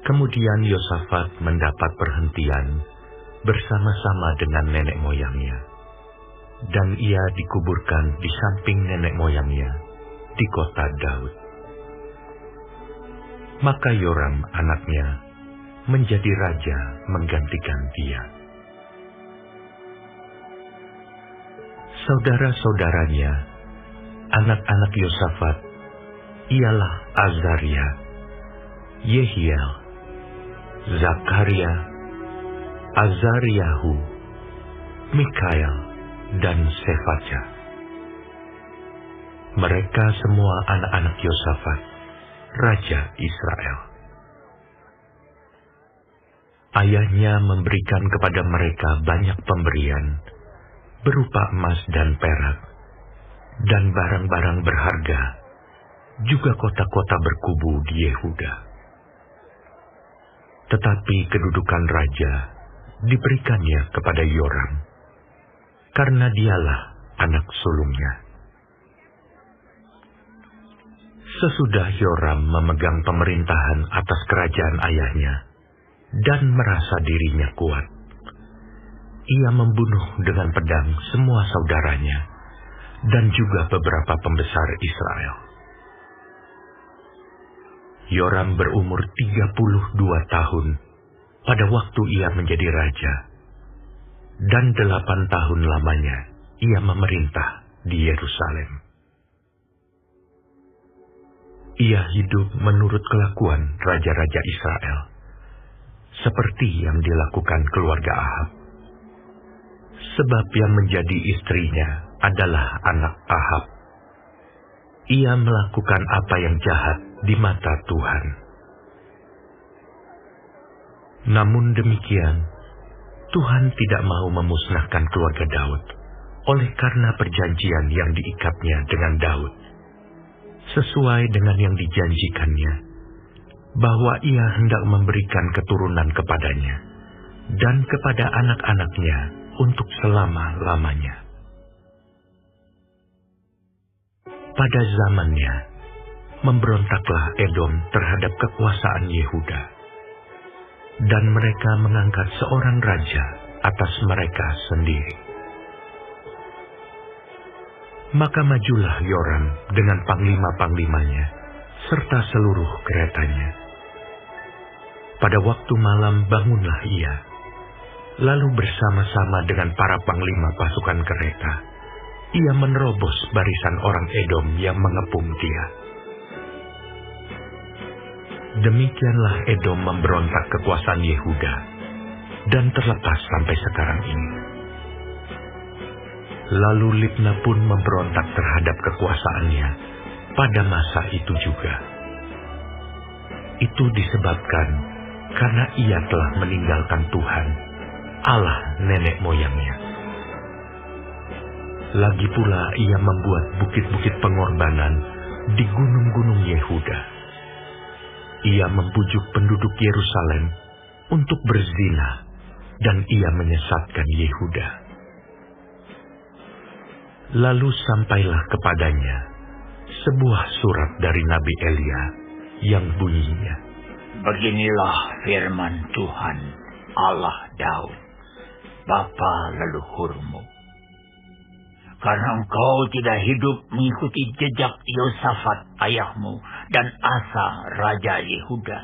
Kemudian Yosafat mendapat perhentian bersama-sama dengan nenek moyangnya, dan ia dikuburkan di samping nenek moyangnya di kota Daud. Maka Yoram anaknya menjadi raja menggantikan dia. Saudara-saudaranya, anak-anak Yosafat, ialah Azaria, Yehiel, Zakaria, Azariahu, Mikael, dan Sefaja. Mereka semua anak-anak Yosafat, raja Israel. Ayahnya memberikan kepada mereka banyak pemberian, berupa emas dan perak, dan barang-barang berharga, juga kota-kota berkubu di Yehuda. Tetapi kedudukan raja diberikannya kepada Yoram, karena dialah anak sulungnya. Sesudah Yoram memegang pemerintahan atas kerajaan ayahnya dan merasa dirinya kuat, ia membunuh dengan pedang semua saudaranya dan juga beberapa pembesar Israel. Yoram berumur 32 tahun pada waktu ia menjadi raja, dan 8 tahun lamanya ia memerintah di Yerusalem. Ia hidup menurut kelakuan raja-raja Israel, seperti yang dilakukan keluarga Ahab. Sebab yang menjadi istrinya adalah anak Ahab. Ia melakukan apa yang jahat di mata Tuhan. Namun demikian, Tuhan tidak mau memusnahkan keluarga Daud oleh karena perjanjian yang diikatnya dengan Daud, sesuai dengan yang dijanjikannya, bahwa ia hendak memberikan keturunan kepadanya dan kepada anak-anaknya untuk selama-lamanya. Pada zamannya, memberontaklah Edom terhadap kekuasaan Yehuda, dan mereka mengangkat seorang raja atas mereka sendiri. Maka majulah Yoram dengan panglima-panglimanya, serta seluruh keretanya. Pada waktu malam bangunlah ia, lalu bersama-sama dengan para panglima pasukan kereta, ia menerobos barisan orang Edom yang mengepung dia. Demikianlah Edom memberontak kekuasaan Yehuda, dan terlepas sampai sekarang ini. Lalu Libna pun memberontak terhadap kekuasaannya pada masa itu juga. Itu disebabkan karena ia telah meninggalkan Tuhan, Allah nenek moyangnya. Lagi pula ia membuat bukit-bukit pengorbanan di gunung-gunung Yehuda. Ia membujuk penduduk Yerusalem untuk berzina, dan ia menyesatkan Yehuda. Lalu sampailah kepadanya sebuah surat dari Nabi Elia yang bunyinya, "Beginilah firman Tuhan, Allah Daud, bapa leluhurmu. Karena engkau tidak hidup mengikuti jejak Yosafat ayahmu dan Asa raja Yehuda,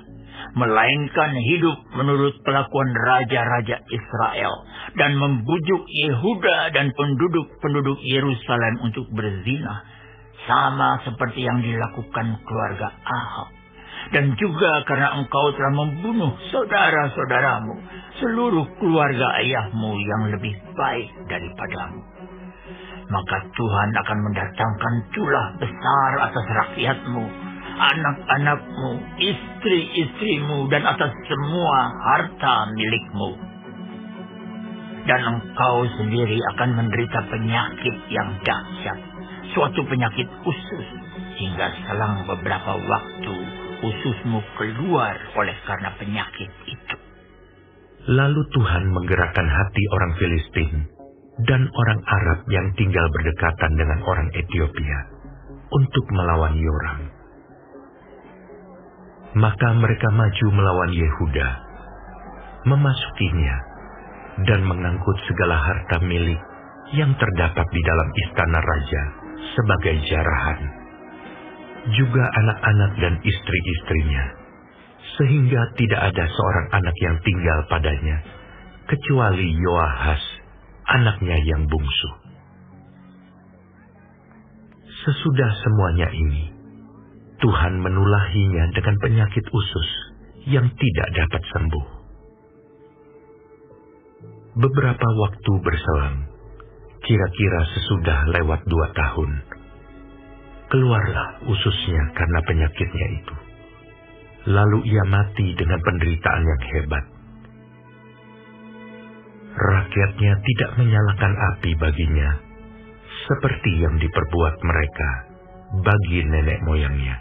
melainkan hidup menurut kelakuan raja-raja Israel dan membujuk Yehuda dan penduduk-penduduk Yerusalem untuk berzina, sama seperti yang dilakukan keluarga Ahab. Dan juga karena engkau telah membunuh saudara-saudaramu, seluruh keluarga ayahmu yang lebih baik daripadamu. Maka Tuhan akan mendatangkan culah besar atas rakyatmu, anak-anakmu, istri-istrimu, dan atas semua harta milikmu. Dan engkau sendiri akan menderita penyakit yang dahsyat, suatu penyakit usus, hingga selang beberapa waktu ususmu keluar oleh karena penyakit itu." Lalu Tuhan menggerakkan hati orang Filistin dan orang Arab yang tinggal berdekatan dengan orang Etiopia untuk melawan Yoram. Maka mereka maju melawan Yehuda, memasukinya, dan mengangkut segala harta milik yang terdapat di dalam istana raja sebagai jarahan, juga anak-anak dan istri-istrinya, sehingga tidak ada seorang anak yang tinggal padanya, kecuali Yoahas, anaknya yang bungsu. Sesudah semuanya ini, Tuhan menulahinya dengan penyakit usus yang tidak dapat sembuh. Beberapa waktu berselang, kira-kira sesudah lewat 2 tahun, keluarlah ususnya karena penyakitnya itu. Lalu ia mati dengan penderitaan yang hebat. Rakyatnya tidak menyalakan api baginya, seperti yang diperbuat mereka bagi nenek moyangnya.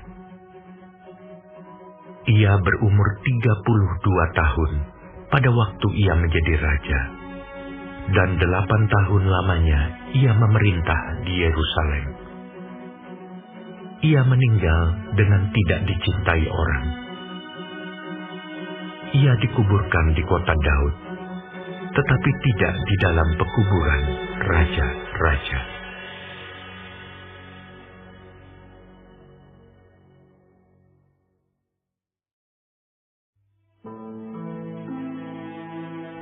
Ia berumur 32 tahun pada waktu ia menjadi raja, dan 8 tahun lamanya ia memerintah di Yerusalem. Ia meninggal dengan tidak dicintai orang. Ia dikuburkan di kota Daud, tetapi tidak di dalam pekuburan raja-raja.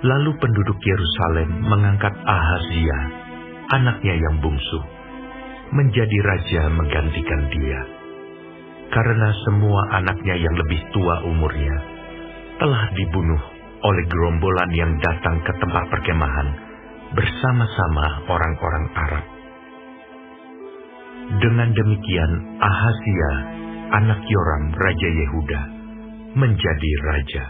Lalu penduduk Yerusalem mengangkat Ahazia, anaknya yang bungsu, menjadi raja menggantikan dia. Karena semua anaknya yang lebih tua umurnya telah dibunuh oleh gerombolan yang datang ke tempat perkemahan bersama-sama orang-orang Arab. Dengan demikian Ahazia, anak Yoram raja Yehuda, menjadi raja.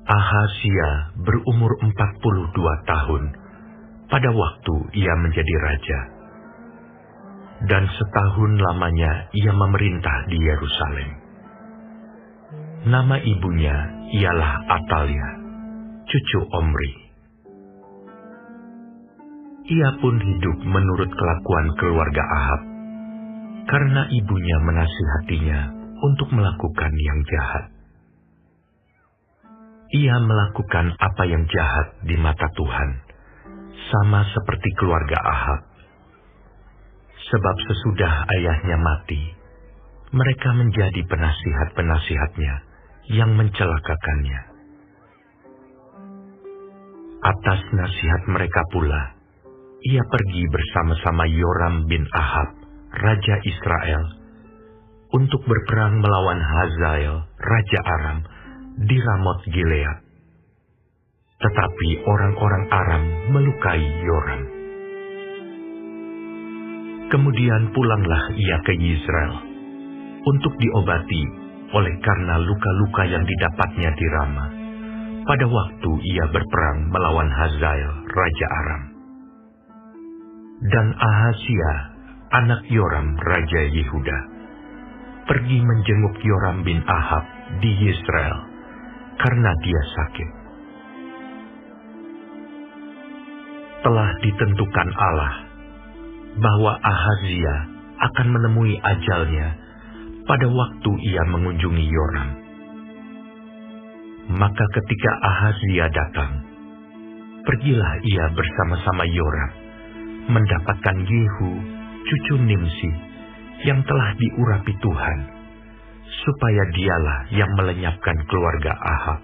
Ahazia berumur 42 tahun pada waktu ia menjadi raja, dan setahun lamanya ia memerintah di Yerusalem. Nama ibunya ialah Atalia, cucu Omri. Ia pun hidup menurut kelakuan keluarga Ahab, karena ibunya menasihatinya untuk melakukan yang jahat. Ia melakukan apa yang jahat di mata Tuhan, sama seperti keluarga Ahab. Sebab sesudah ayahnya mati, mereka menjadi penasihat-penasihatnya yang mencelakakannya. Atas nasihat mereka pula, ia pergi bersama-sama Yoram bin Ahab, raja Israel, untuk berperang melawan Hazael, raja Aram, di Ramot Gilead. Tetapi orang-orang Aram melukai Yoram. Kemudian pulanglah ia ke Yizreel untuk diobati oleh karena luka-luka yang didapatnya di Rama pada waktu ia berperang melawan Hazael, raja Aram. Dan Ahazia, anak Yoram, raja Yehuda, pergi menjenguk Yoram bin Ahab di Yizreel karena dia sakit. Telah ditentukan Allah bahwa Ahazia akan menemui ajalnya pada waktu ia mengunjungi Yoram. Maka ketika Ahazia datang, pergilah ia bersama-sama Yoram mendapatkan Yehu, cucu Nimsi, yang telah diurapi Tuhan, supaya dialah yang melenyapkan keluarga Ahab.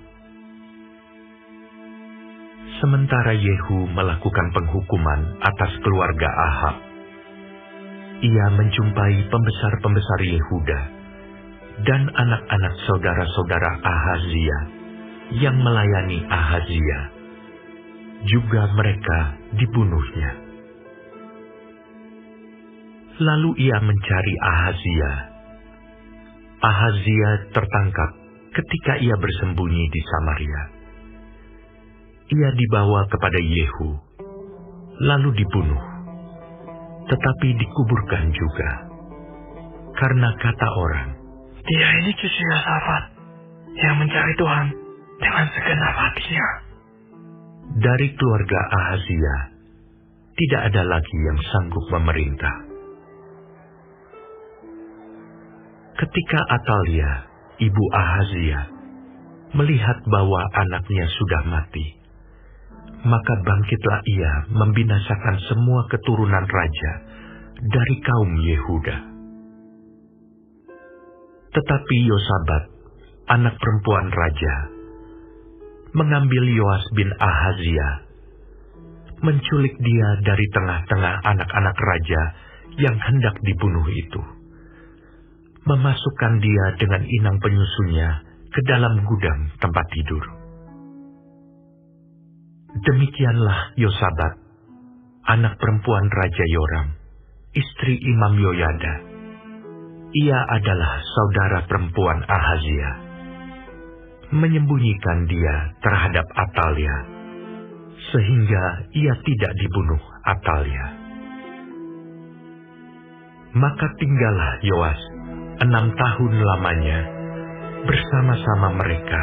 Sementara Yehu melakukan penghukuman atas keluarga Ahab, ia menjumpai pembesar-pembesar Yehuda dan anak-anak saudara-saudara Ahazia yang melayani Ahazia. Juga mereka dibunuhnya. Lalu ia mencari Ahazia. Ahazia tertangkap ketika ia bersembunyi di Samaria. Ia dibawa kepada Yehu, lalu dibunuh, tetapi dikuburkan juga. Karena kata orang, "Dia ini cucu Yosafat yang mencari Tuhan dengan segenap hatinya." dari keluarga Ahazia tidak ada lagi yang sanggup memerintah. Ketika Atalia, ibu Ahazia, melihat bahwa anaknya sudah mati, maka bangkitlah ia membinasakan semua keturunan raja dari kaum Yehuda. Tetapi Yosabat, anak perempuan raja, mengambil Yoas bin Ahazia, menculik dia dari tengah-tengah anak-anak raja yang hendak dibunuh itu, memasukkan dia dengan inang penyusunya ke dalam gudang tempat tidur. Demikianlah Yosabat, anak perempuan Raja Yoram, istri Imam Yoyada. Ia adalah saudara perempuan Ahazia, menyembunyikan dia terhadap Atalia, sehingga ia tidak dibunuh Atalia. Maka tinggallah Yoas 6 tahun lamanya bersama-sama mereka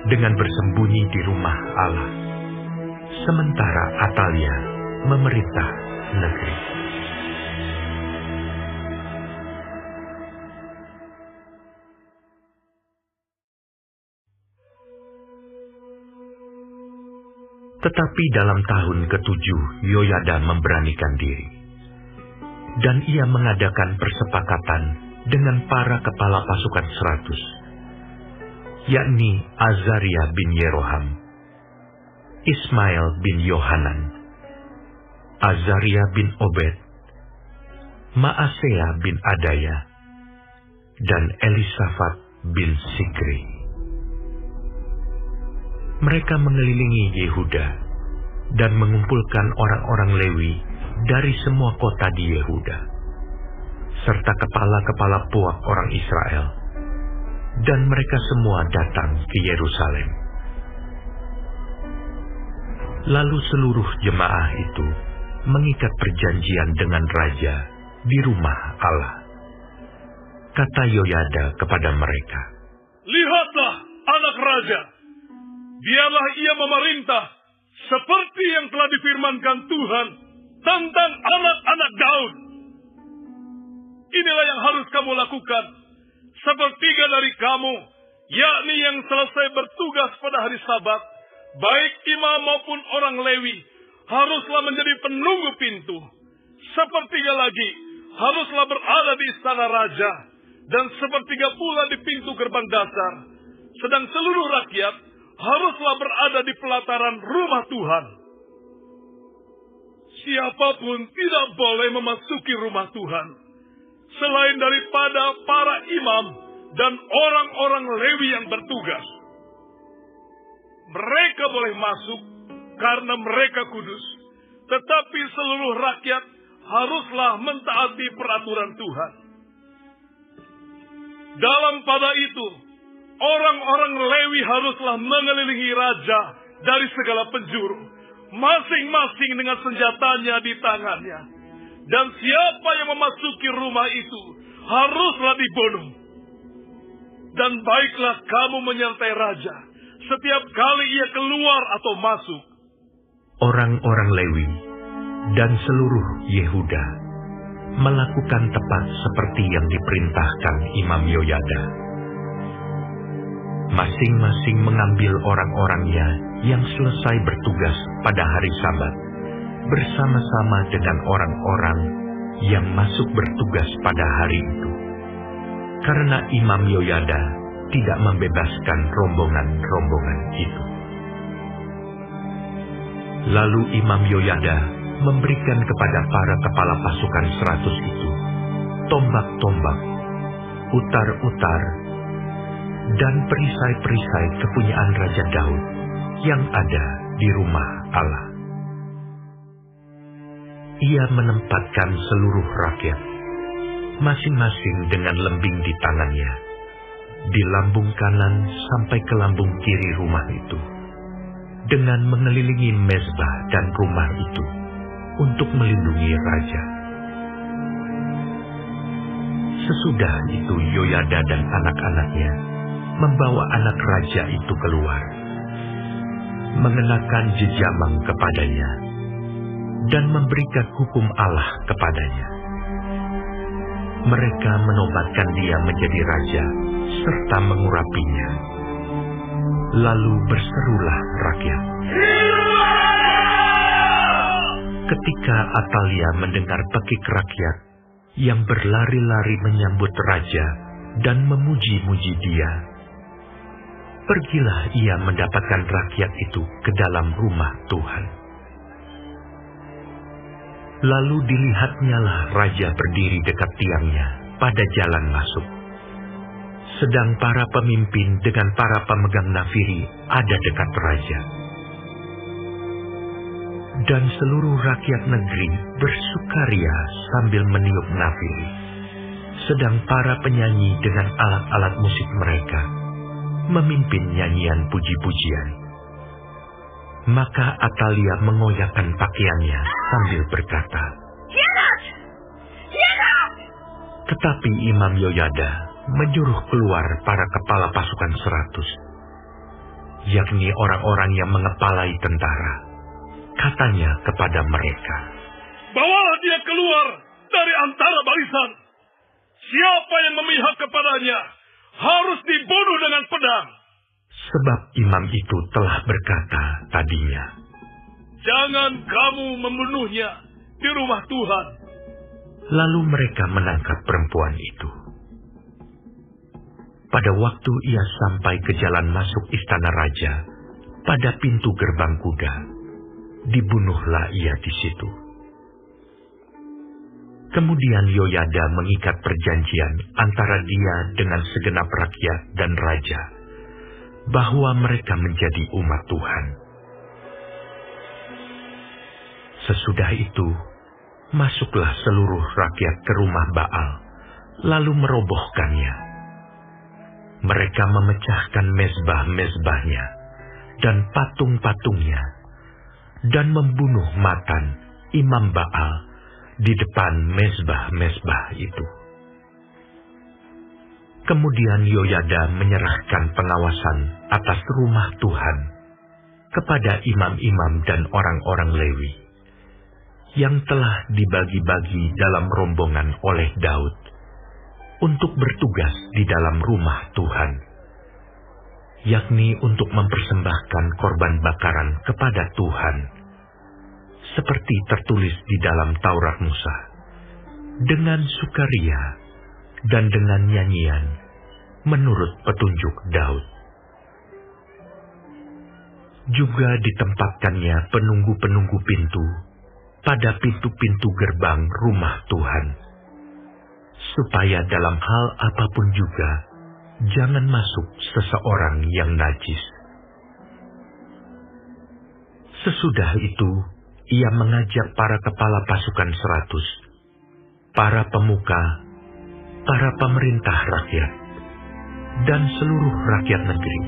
dengan bersembunyi di rumah Allah, sementara Atalia memerintah negeri. Tetapi dalam tahun ke-7 Yoyada memberanikan diri, dan ia mengadakan persepakatan dengan para kepala pasukan 100, yakni Azaria bin Yeroham, Ismail bin Yohanan, Azaria bin Obed, Maasea bin Adaya, dan Elisafat bin Sikri. Mereka mengelilingi Yehuda dan mengumpulkan orang-orang Lewi dari semua kota di Yehuda, serta kepala-kepala puak orang Israel, dan mereka semua datang ke Yerusalem. Lalu seluruh jemaah itu mengikat perjanjian dengan raja di rumah Allah. Kata Yoyada kepada mereka, "Lihatlah anak raja, biarlah ia memerintah seperti yang telah difirmankan Tuhan tentang anak-anak Daud. Inilah yang harus kamu lakukan. Sepertiga dari kamu, yakni yang selesai bertugas pada hari Sabat, baik imam maupun orang Lewi, haruslah menjadi penunggu pintu. Sepertiga lagi haruslah berada di istana raja, dan sepertiga pula di pintu gerbang dasar. Sedang seluruh rakyat haruslah berada di pelataran rumah Tuhan. Siapapun tidak boleh memasuki rumah Tuhan, selain daripada para imam dan orang-orang Lewi yang bertugas. Mereka boleh masuk karena mereka kudus, tetapi seluruh rakyat haruslah mentaati peraturan Tuhan. Dalam pada itu, orang-orang Lewi haruslah mengelilingi raja dari segala penjuru, masing-masing dengan senjatanya di tangannya. Dan siapa yang memasuki rumah itu haruslah dibunuh. Dan baiklah kamu menyertai raja setiap kali ia keluar atau masuk." Orang-orang Lewi dan seluruh Yehuda melakukan tepat seperti yang diperintahkan Imam Yoyada. Masing-masing mengambil orang-orangnya yang selesai bertugas pada hari Sabat, bersama-sama dengan orang-orang yang masuk bertugas pada hari itu. Karena Imam Yoyada tidak membebaskan rombongan-rombongan itu. Lalu Imam Yoyada memberikan kepada para kepala pasukan 100 itu tombak-tombak, utar-utar, dan perisai-perisai kepunyaan Raja Daud yang ada di rumah Allah. Ia menempatkan seluruh rakyat, masing-masing dengan lembing di tangannya, di lambung kanan sampai ke lambung kiri rumah itu, dengan mengelilingi mezbah dan rumah itu untuk melindungi raja. Sesudah itu Yoyada dan anak-anaknya membawa anak raja itu keluar, mengenakan jejamang kepadanya, dan memberikan hukum Allah kepadanya. mereka menobatkan dia menjadi raja serta mengurapinya. Lalu berserulah rakyat. Ketika Atalia mendengar pekik rakyat yang berlari-lari menyambut raja dan memuji-muji dia, pergilah ia mendapatkan rakyat itu ke dalam rumah Tuhan. Lalu dilihatnyalah raja berdiri dekat tiangnya pada jalan masuk. Sedang para pemimpin dengan para pemegang nafiri ada dekat raja. Dan seluruh rakyat negeri bersukaria sambil meniup nafiri. Sedang para penyanyi dengan alat-alat musik mereka memimpin nyanyian puji-pujian. Maka Atalia mengoyakkan pakaiannya sambil berkata, "Hianat! Hianat!" Tetapi Imam Yoyada menyuruh keluar para kepala pasukan 100, yakni orang-orang yang mengepalai tentara. Katanya kepada mereka, "Bawalah dia keluar dari antara barisan. Siapa yang memihak kepadanya harus dibunuh dengan pedang." Sebab imam itu telah berkata tadinya, "Jangan kamu membunuhnya di rumah Tuhan." Lalu mereka menangkap perempuan itu. Pada waktu ia sampai ke jalan masuk istana raja, pada pintu gerbang kuda, dibunuhlah ia di situ. Kemudian Yoyada mengikat perjanjian antara dia dengan segenap rakyat dan raja, bahwa mereka menjadi umat Tuhan. Sesudah itu, masuklah seluruh rakyat ke rumah Baal, lalu merobohkannya. Mereka memecahkan mezbah-mezbahnya dan patung-patungnya, dan membunuh Matan, imam Baal, di depan mezbah-mezbah itu. Kemudian Yoyada menyerahkan pengawasan atas rumah Tuhan kepada imam-imam dan orang-orang Lewi yang telah dibagi-bagi dalam rombongan oleh Daud untuk bertugas di dalam rumah Tuhan, yakni untuk mempersembahkan korban bakaran kepada Tuhan, seperti tertulis di dalam Taurat Musa, dengan sukaria dan dengan nyanyian menurut petunjuk Daud. Juga ditempatkannya penunggu-penunggu pintu pada pintu-pintu gerbang rumah Tuhan, supaya dalam hal apapun juga jangan masuk seseorang yang najis. Sesudah itu, ia mengajak para kepala pasukan 100, para pemuka, para pemerintah rakyat, dan seluruh rakyat negeri,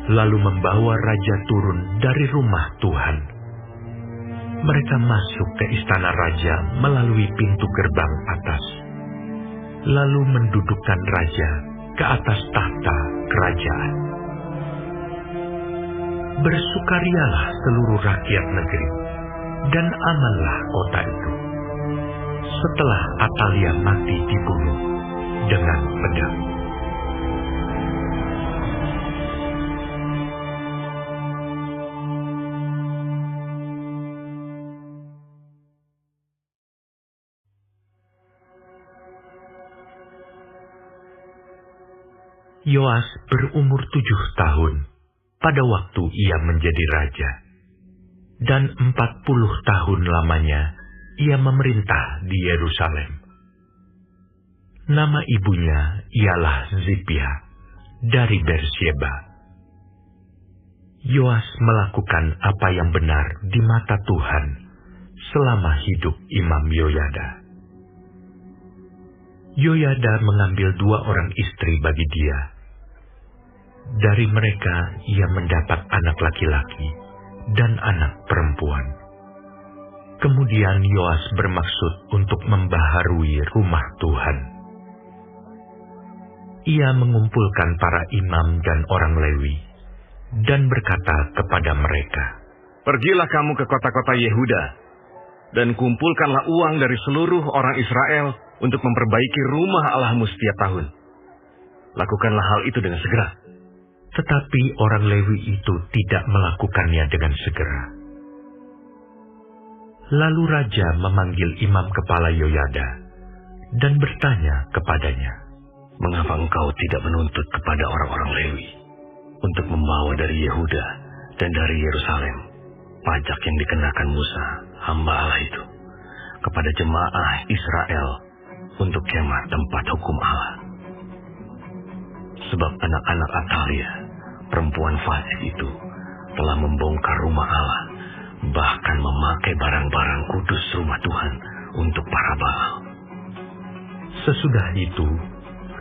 lalu membawa raja turun dari rumah Tuhan. Mereka masuk ke istana raja melalui pintu gerbang atas, lalu mendudukkan raja ke atas tahta kerajaan. Bersukarialah seluruh rakyat negeri, dan amanlah kota itu, setelah Atalia mati dibunuh dengan pedang. Yoas berumur 7 tahun pada waktu ia menjadi raja, dan 40 tahun lamanya ia memerintah di Yerusalem. Nama ibunya ialah Zipia dari Bersyeba. Yoas melakukan apa yang benar di mata Tuhan selama hidup Imam Yoyada. Yoyada mengambil 2 orang istri bagi dia. Dari mereka ia mendapat anak laki-laki dan anak perempuan. Kemudian Yoas bermaksud untuk membaharui rumah Tuhan. Ia mengumpulkan para imam dan orang Lewi dan berkata kepada mereka, "Pergilah kamu ke kota-kota Yehuda dan kumpulkanlah uang dari seluruh orang Israel untuk memperbaiki rumah Allahmu setiap tahun. Lakukanlah hal itu dengan segera. Tetapi orang Lewi itu tidak melakukannya dengan segera. Lalu raja memanggil imam kepala Yoyada dan bertanya kepadanya, "Mengapa engkau tidak menuntut kepada orang-orang Lewi untuk membawa dari Yehuda dan dari Yerusalem pajak yang dikenakan Musa, hamba Allah itu, kepada jemaah Israel untuk kemah tempat hukum Allah? Sebab anak-anak Atalia, perempuan fasik itu, telah membongkar rumah Allah, bahkan memakai barang-barang kudus rumah Tuhan untuk para Baal." Sesudah itu,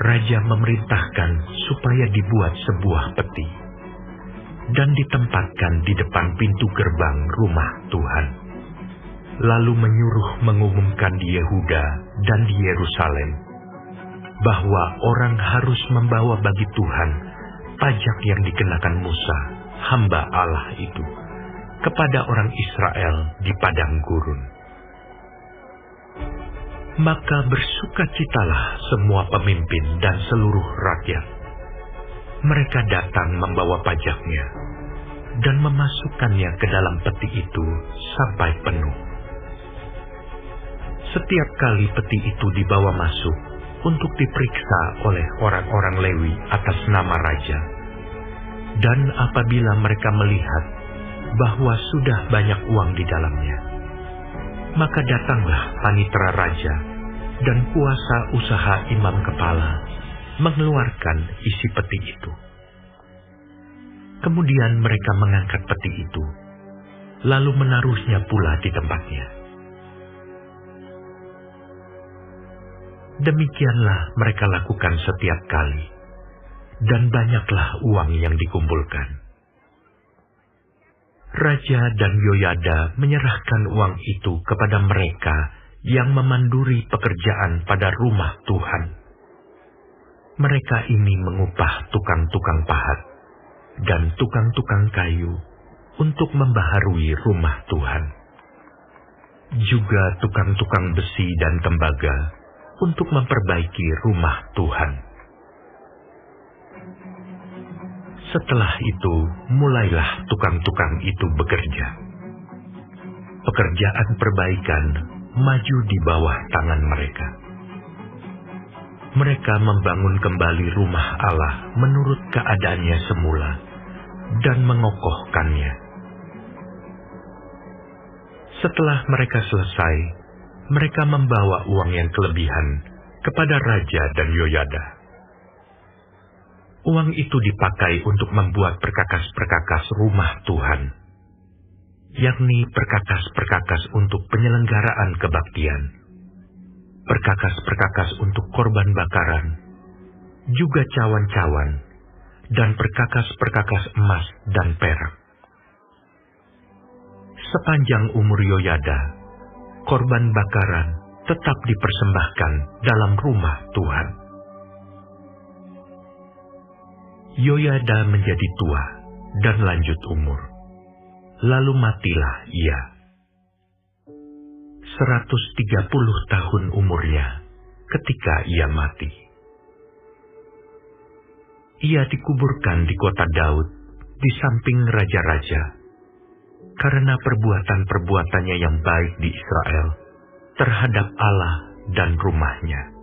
raja memerintahkan supaya dibuat sebuah peti dan ditempatkan di depan pintu gerbang rumah Tuhan. Lalu menyuruh mengumumkan di Yehuda dan di Yerusalem bahwa orang harus membawa bagi Tuhan pajak yang dikenakan Musa, hamba Allah itu, kepada orang Israel di padang gurun. Maka bersukacitalah semua pemimpin dan seluruh rakyat. Mereka datang membawa pajaknya dan memasukkannya ke dalam peti itu sampai penuh. Setiap kali peti itu dibawa masuk untuk diperiksa oleh orang-orang Lewi atas nama raja, dan apabila mereka melihat bahwa sudah banyak uang di dalamnya, maka datanglah panitera raja dan kuasa usaha imam kepala mengeluarkan isi peti itu. Kemudian mereka mengangkat peti itu, lalu menaruhnya pula di tempatnya. Demikianlah mereka lakukan setiap kali, dan banyaklah uang yang dikumpulkan. Raja dan Yoyada menyerahkan uang itu kepada mereka yang memanduri pekerjaan pada rumah Tuhan. Mereka ini mengupah tukang-tukang pahat dan tukang-tukang kayu untuk membaharui rumah Tuhan. Juga tukang-tukang besi dan tembaga untuk memperbaiki rumah Tuhan. Setelah itu, mulailah tukang-tukang itu bekerja. Pekerjaan perbaikan maju di bawah tangan mereka. Mereka membangun kembali rumah Allah menurut keadaannya semula dan mengokohkannya. Setelah mereka selesai, mereka membawa uang yang kelebihan kepada Raja dan Yoyada. Uang itu dipakai untuk membuat perkakas-perkakas rumah Tuhan, yakni perkakas-perkakas untuk penyelenggaraan kebaktian, perkakas-perkakas untuk korban bakaran, juga cawan-cawan, dan perkakas-perkakas emas dan perak. Sepanjang umur Yoyada, korban bakaran tetap dipersembahkan dalam rumah Tuhan. Yoyada menjadi tua dan lanjut umur, lalu matilah ia. 130 tahun umurnya ketika ia mati. Ia dikuburkan di kota Daud di samping raja-raja, karena perbuatan-perbuatannya yang baik di Israel terhadap Allah dan rumahnya.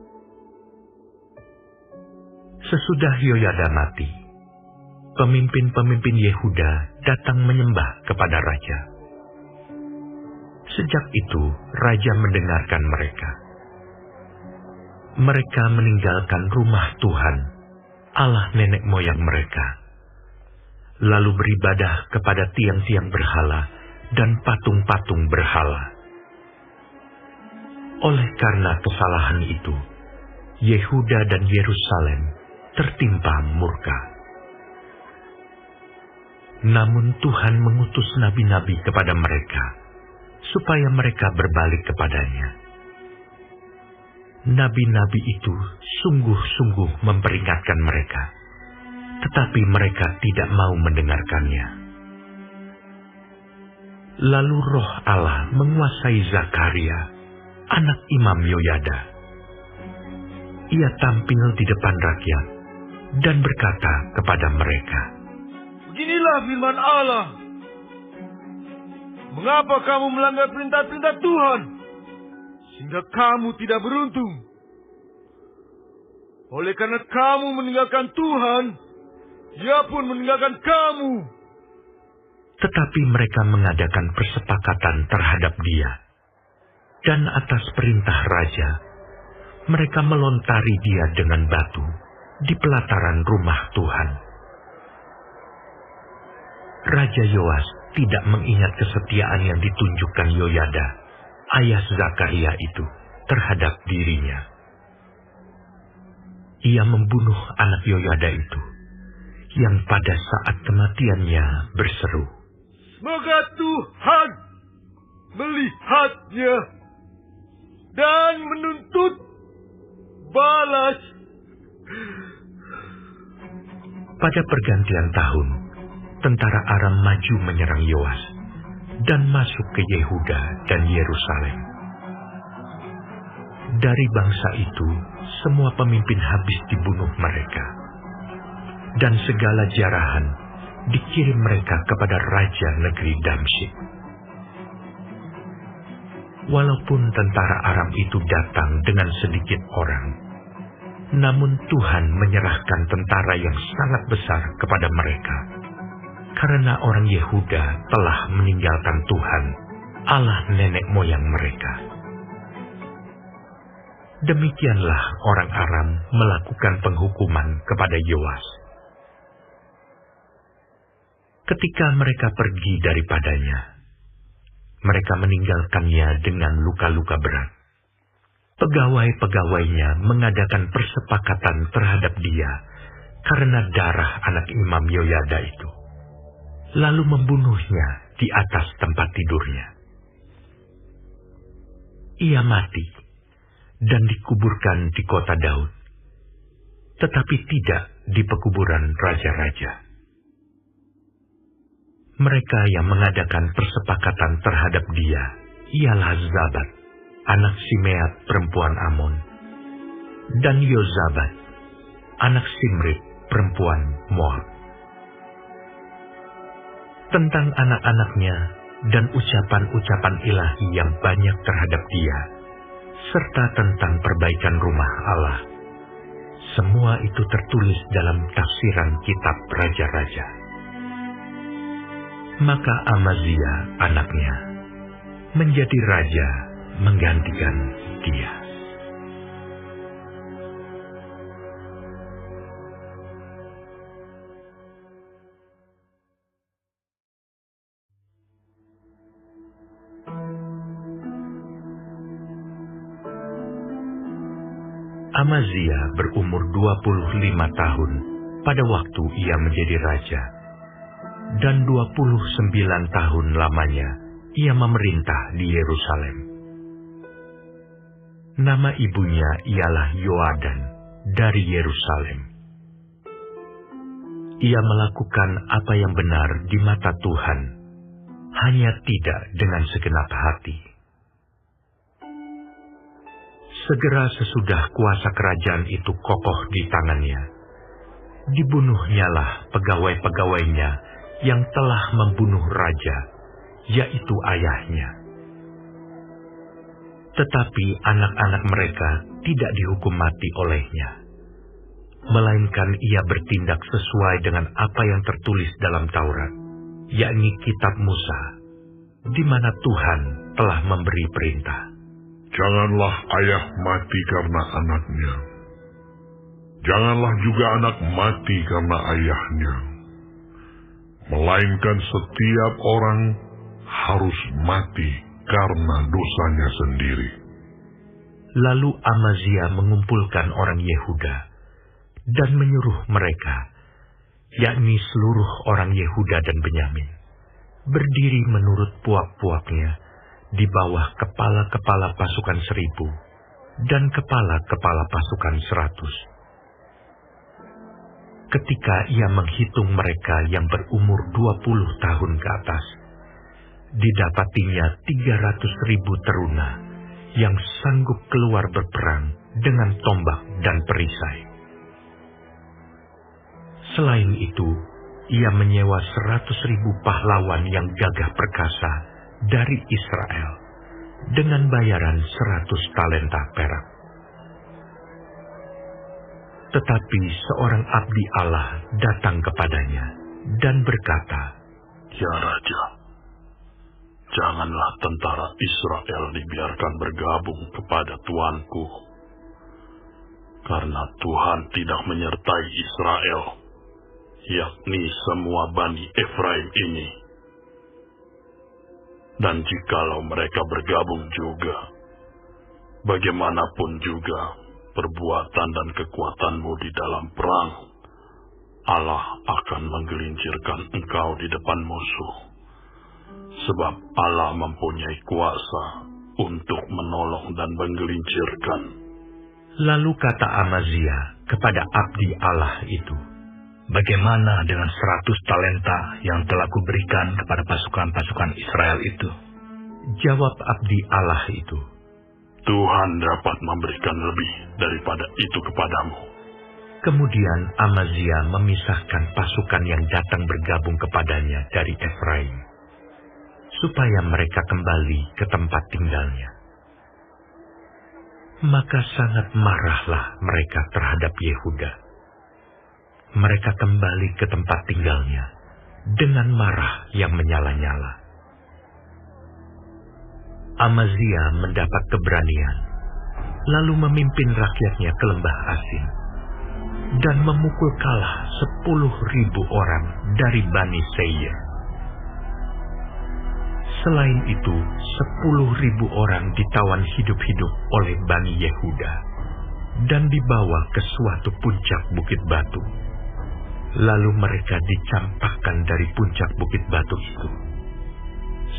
Sesudah Yoyada mati, pemimpin-pemimpin Yehuda datang menyembah kepada raja. Sejak itu, raja mendengarkan mereka. Mereka meninggalkan rumah Tuhan, Allah nenek moyang mereka, lalu beribadah kepada tiang-tiang berhala dan patung-patung berhala. Oleh karena kesalahan itu, Yehuda dan Yerusalem tertimpa murka. Namun Tuhan mengutus nabi-nabi kepada mereka, supaya mereka berbalik kepadanya. Nabi-nabi itu sungguh-sungguh memperingatkan mereka, tetapi mereka tidak mau mendengarkannya. Lalu roh Allah menguasai Zakaria, anak Imam Yoyada. Ia tampil di depan rakyat dan berkata kepada mereka, "Beginilah firman Allah. Mengapa kamu melanggar perintah-perintah Tuhan, sehingga kamu tidak beruntung? Oleh karena kamu meninggalkan Tuhan, Dia pun meninggalkan kamu." Tetapi mereka mengadakan persepakatan terhadap dia. Dan atas perintah raja, mereka melontari dia dengan batu di pelataran rumah Tuhan. Raja Yoas tidak mengingat kesetiaan yang ditunjukkan Yoyada, ayah Zakaria itu, terhadap dirinya. Ia membunuh anak Yoyada itu, yang pada saat kematiannya berseru, "Semoga Tuhan melihatnya dan menuntut balas." Pada pergantian tahun, tentara Aram maju menyerang Yoas dan masuk ke Yehuda dan Yerusalem. Dari bangsa itu, semua pemimpin habis dibunuh mereka, dan segala jarahan dikirim mereka kepada raja negeri Damsyik. Walaupun tentara Aram itu datang dengan sedikit orang, namun Tuhan menyerahkan tentara yang sangat besar kepada mereka, karena orang Yehuda telah meninggalkan Tuhan, Allah nenek moyang mereka. Demikianlah orang Aram melakukan penghukuman kepada Yoas. Ketika mereka pergi daripadanya, mereka meninggalkannya dengan luka-luka berat. Pegawai-pegawainya mengadakan persepakatan terhadap dia karena darah anak Imam Yoyada itu, lalu membunuhnya di atas tempat tidurnya. Ia mati dan dikuburkan di kota Daud, tetapi tidak di pekuburan raja-raja. Mereka yang mengadakan persepakatan terhadap dia ialah Zabat, anak Simeat perempuan Amon, dan Yozabat, anak Simrit perempuan Moab. Tentang anak-anaknya dan ucapan-ucapan ilahi yang banyak terhadap dia, serta tentang perbaikan rumah Allah, semua itu tertulis dalam tafsiran kitab raja-raja. Maka Amazia anaknya menjadi raja menggantikan dia. Amazia berumur 25 tahun pada waktu ia menjadi raja, dan 29 tahun lamanya ia memerintah di Yerusalem. Nama ibunya ialah Yoadan dari Yerusalem. Ia melakukan apa yang benar di mata Tuhan, hanya tidak dengan segenap hati. Segera sesudah kuasa kerajaan itu kokoh di tangannya, dibunuhnyalah pegawai-pegawainya yang telah membunuh raja, yaitu ayahnya. Tetapi anak-anak mereka tidak dihukum mati olehnya, melainkan ia bertindak sesuai dengan apa yang tertulis dalam Taurat, yakni kitab Musa, di mana Tuhan telah memberi perintah. Janganlah ayah mati karena anaknya. Janganlah juga anak mati karena ayahnya. Melainkan setiap orang harus mati karena dosanya sendiri. Lalu Amazia mengumpulkan orang Yehuda dan menyuruh mereka, yakni seluruh orang Yehuda dan Benyamin, berdiri menurut puak-puaknya di bawah kepala-kepala pasukan 1.000 dan kepala-kepala pasukan 100. Ketika ia menghitung mereka yang berumur 20 tahun ke atas, didapatinya 300.000 teruna yang sanggup keluar berperang dengan tombak dan perisai. Selain itu, ia menyewa 100.000 pahlawan yang gagah perkasa dari Israel dengan bayaran 100 talenta perak. Tetapi seorang abdi Allah datang kepadanya dan berkata, "Ya Raja, janganlah tentara Israel dibiarkan bergabung kepada tuanku, karena Tuhan tidak menyertai Israel, yakni semua Bani Efraim ini. Dan jikalau mereka bergabung juga, bagaimanapun juga perbuatan dan kekuatanmu di dalam perang, Allah akan menggelincirkan engkau di depan musuh, sebab Allah mempunyai kuasa untuk menolong dan menggelincirkan." Lalu kata Amazia kepada abdi Allah itu, Bagaimana dengan 100 talenta yang telah kuberikan kepada pasukan-pasukan Israel itu? Jawab abdi Allah itu, "Tuhan dapat memberikan lebih daripada itu kepadamu." Kemudian Amazia memisahkan pasukan yang datang bergabung kepadanya dari Efraim, supaya mereka kembali ke tempat tinggalnya. Maka sangat marahlah mereka terhadap Yehuda. Mereka kembali ke tempat tinggalnya dengan marah yang menyala-nyala. Amazia mendapat keberanian, lalu memimpin rakyatnya ke lembah Asin, dan memukul kalah 10.000 orang dari Bani Seir. Selain itu, 10.000 orang ditawan hidup-hidup oleh Bani Yehuda, dan dibawa ke suatu puncak bukit batu. Lalu mereka dicampakkan dari puncak bukit batu itu,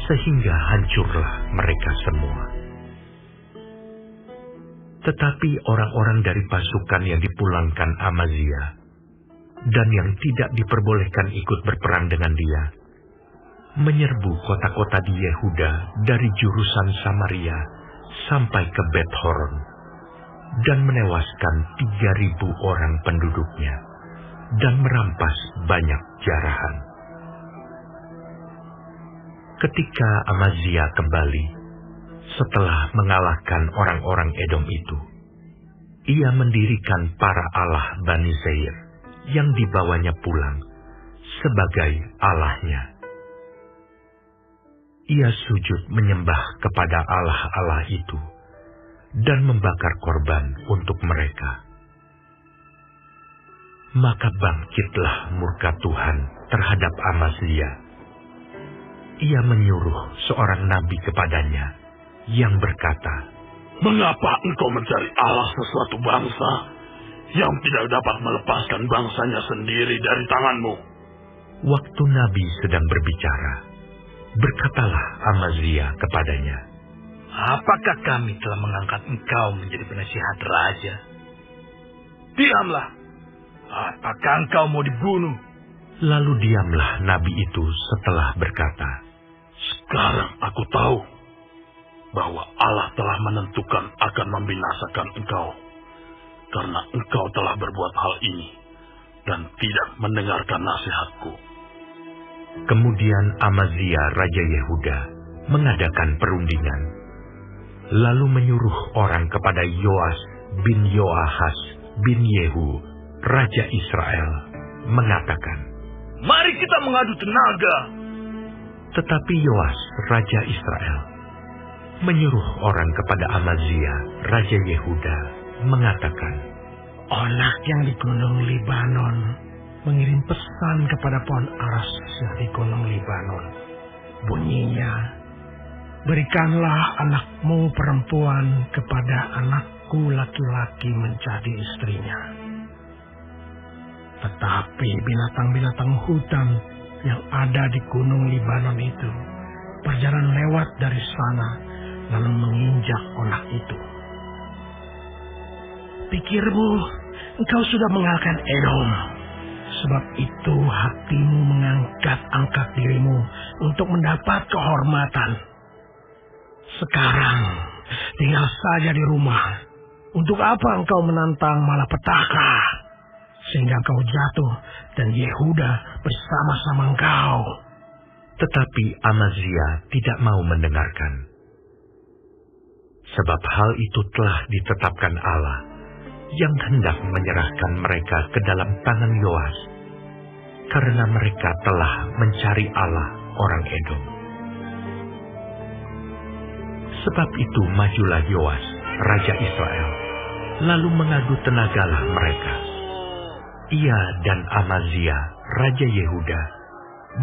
sehingga hancurlah mereka semua. Tetapi orang-orang dari pasukan yang dipulangkan Amazia, dan yang tidak diperbolehkan ikut berperang dengan dia, menyerbu kota-kota di Yehuda dari jurusan Samaria sampai ke Bet-Horon, dan menewaskan 3.000 orang penduduknya, dan merampas banyak jarahan. Ketika Amazia kembali, setelah mengalahkan orang-orang Edom itu, ia mendirikan para allah Bani Seir yang dibawanya pulang sebagai allahnya. Ia sujud menyembah kepada allah-allah itu dan membakar korban untuk mereka. Maka bangkitlah murka Tuhan terhadap Amazia. Ia menyuruh seorang nabi kepadanya yang berkata, "Mengapa engkau mencari Allah sesuatu bangsa yang tidak dapat melepaskan bangsanya sendiri dari tanganmu?" Waktu nabi sedang berbicara, berkatalah Amazia kepadanya, Apakah kami telah mengangkat engkau menjadi penasihat raja? Diamlah. Apakah engkau mau dibunuh? Lalu diamlah nabi itu setelah berkata, "Sekarang aku tahu bahwa Allah telah menentukan akan membinasakan engkau, karena engkau telah berbuat hal ini dan tidak mendengarkan nasihatku." Kemudian Amazia Raja Yehuda mengadakan perundingan, lalu menyuruh orang kepada Yoas bin Yoahas bin Yehu, Raja Israel, mengatakan, Mari kita mengadu tenaga. Tetapi Yoas, Raja Israel, menyuruh orang kepada Amazia, Raja Yehuda, mengatakan, Onak yang di Gunung Libanon mengirim pesan kepada pohon aras yang di Gunung Libanon. Bunyinya, berikanlah anakmu perempuan kepada anakku laki-laki menjadi istrinya. Tetapi binatang-binatang hutan yang ada di Gunung Libanon itu berjalan lewat dari sana lalu menginjak onak itu. Pikirmu, engkau sudah mengalahkan Edom, Sebab itu hatimu mengangkat-angkat dirimu untuk mendapat kehormatan. Sekarang tinggal saja di rumah. Untuk apa engkau menantang malapetaka? Sehingga engkau jatuh dan Yehuda bersama-sama engkau. Tetapi Amazia tidak mau mendengarkan. Sebab hal itu telah ditetapkan Allah yang hendak menyerahkan mereka ke dalam tangan Yoas, karena mereka telah mencari Allah orang Edom. Sebab itu majulah Yoas, Raja Israel, lalu mengadu tenagalah mereka. Ia dan Amazia, Raja Yehuda,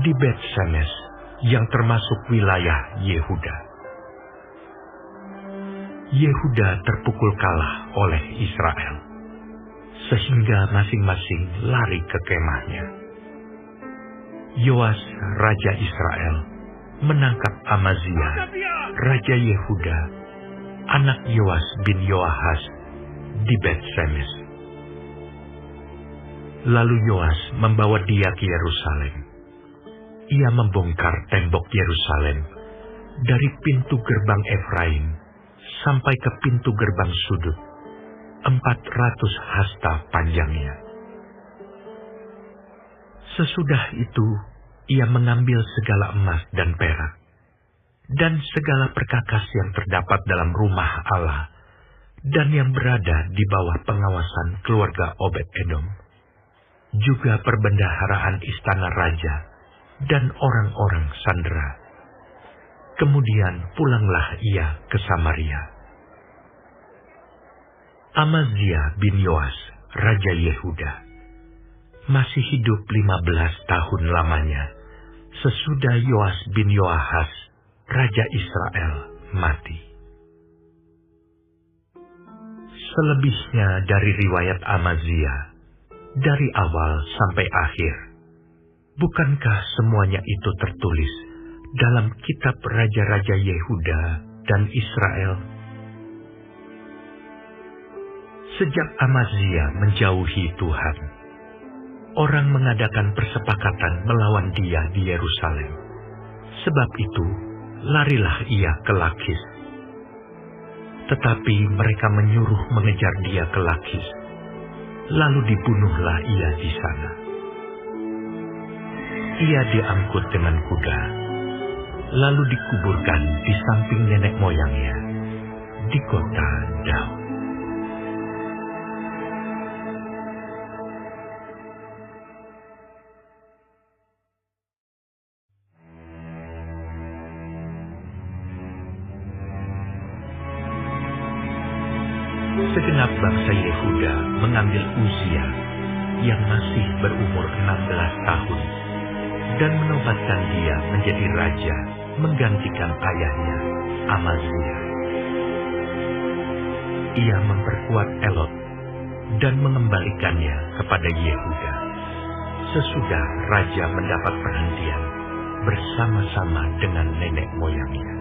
di Bet-Semes, yang termasuk wilayah Yehuda. Yehuda terpukul kalah oleh Israel, sehingga masing-masing lari ke kemahnya. Yoas, Raja Israel, menangkap Amazia, Raja Yehuda, anak Yoas bin Yoahas, di Bet-Semes. Lalu Yoas membawa dia ke Yerusalem. Ia membongkar tembok Yerusalem dari pintu gerbang Efraim sampai ke pintu gerbang sudut, 400 hasta panjangnya. Sesudah itu, ia mengambil segala emas dan perak, dan segala perkakas yang terdapat dalam rumah Allah, dan yang berada di bawah pengawasan keluarga Obed-Edom, juga perbendaharaan istana raja, dan orang-orang sandera. Kemudian pulanglah ia ke Samaria. Amazia bin Yoas, Raja Yehuda, masih hidup 15 tahun lamanya, sesudah Yoas bin Yoahas, Raja Israel, mati. Selebihnya dari riwayat Amazia, dari awal sampai akhir, bukankah semuanya itu tertulis dalam kitab Raja-Raja Yehuda dan Israel? Sejak Amazia menjauhi Tuhan, orang mengadakan persepakatan melawan dia di Yerusalem. Sebab itu, larilah ia ke Lakis. Tetapi mereka menyuruh mengejar dia ke Lakis, lalu dibunuhlah ia di sana. Ia diangkut dengan kuda, lalu dikuburkan di samping nenek moyangnya, di kota Daud. Segenap bangsa Yehuda mengambil Uzia, yang masih berumur 16 tahun, dan menobatkan dia menjadi raja, menggantikan ayahnya, Amazia. Ia memperkuat Elot dan mengembalikannya kepada Yehuda, sesudah raja mendapat perhentian bersama-sama dengan nenek moyangnya.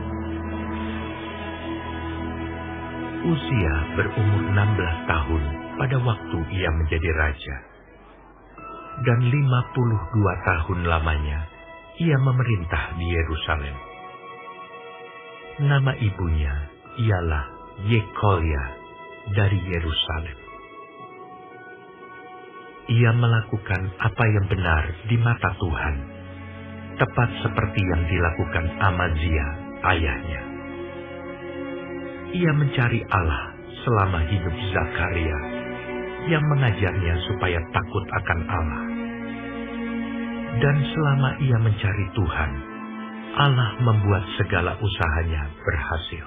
Uzia berumur 16 tahun pada waktu ia menjadi raja, dan 52 tahun lamanya ia memerintah di Yerusalem. Nama ibunya ialah Yekolia dari Yerusalem. Ia melakukan apa yang benar di mata Tuhan, tepat seperti yang dilakukan Amazia ayahnya. Ia mencari Allah selama hidup Zakaria, yang mengajarnya supaya takut akan Allah. Dan selama ia mencari Tuhan, Allah membuat segala usahanya berhasil.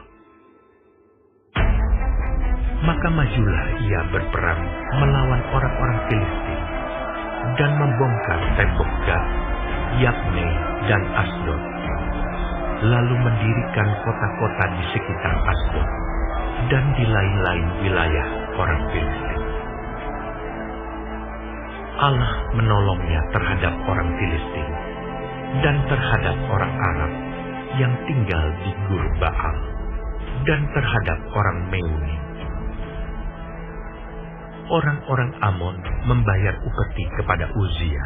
Maka majulah ia berperang melawan orang-orang Filistin, dan membongkar tembok Gat, Yabne, dan Asdod, lalu mendirikan kota-kota di sekitar Asdod dan di lain-lain wilayah orang Filistin. Allah menolongnya terhadap orang Filistin dan terhadap orang Arab yang tinggal di Gur Baal dan terhadap orang Meuni. orang-orang Amon membayar upeti kepada Uzia.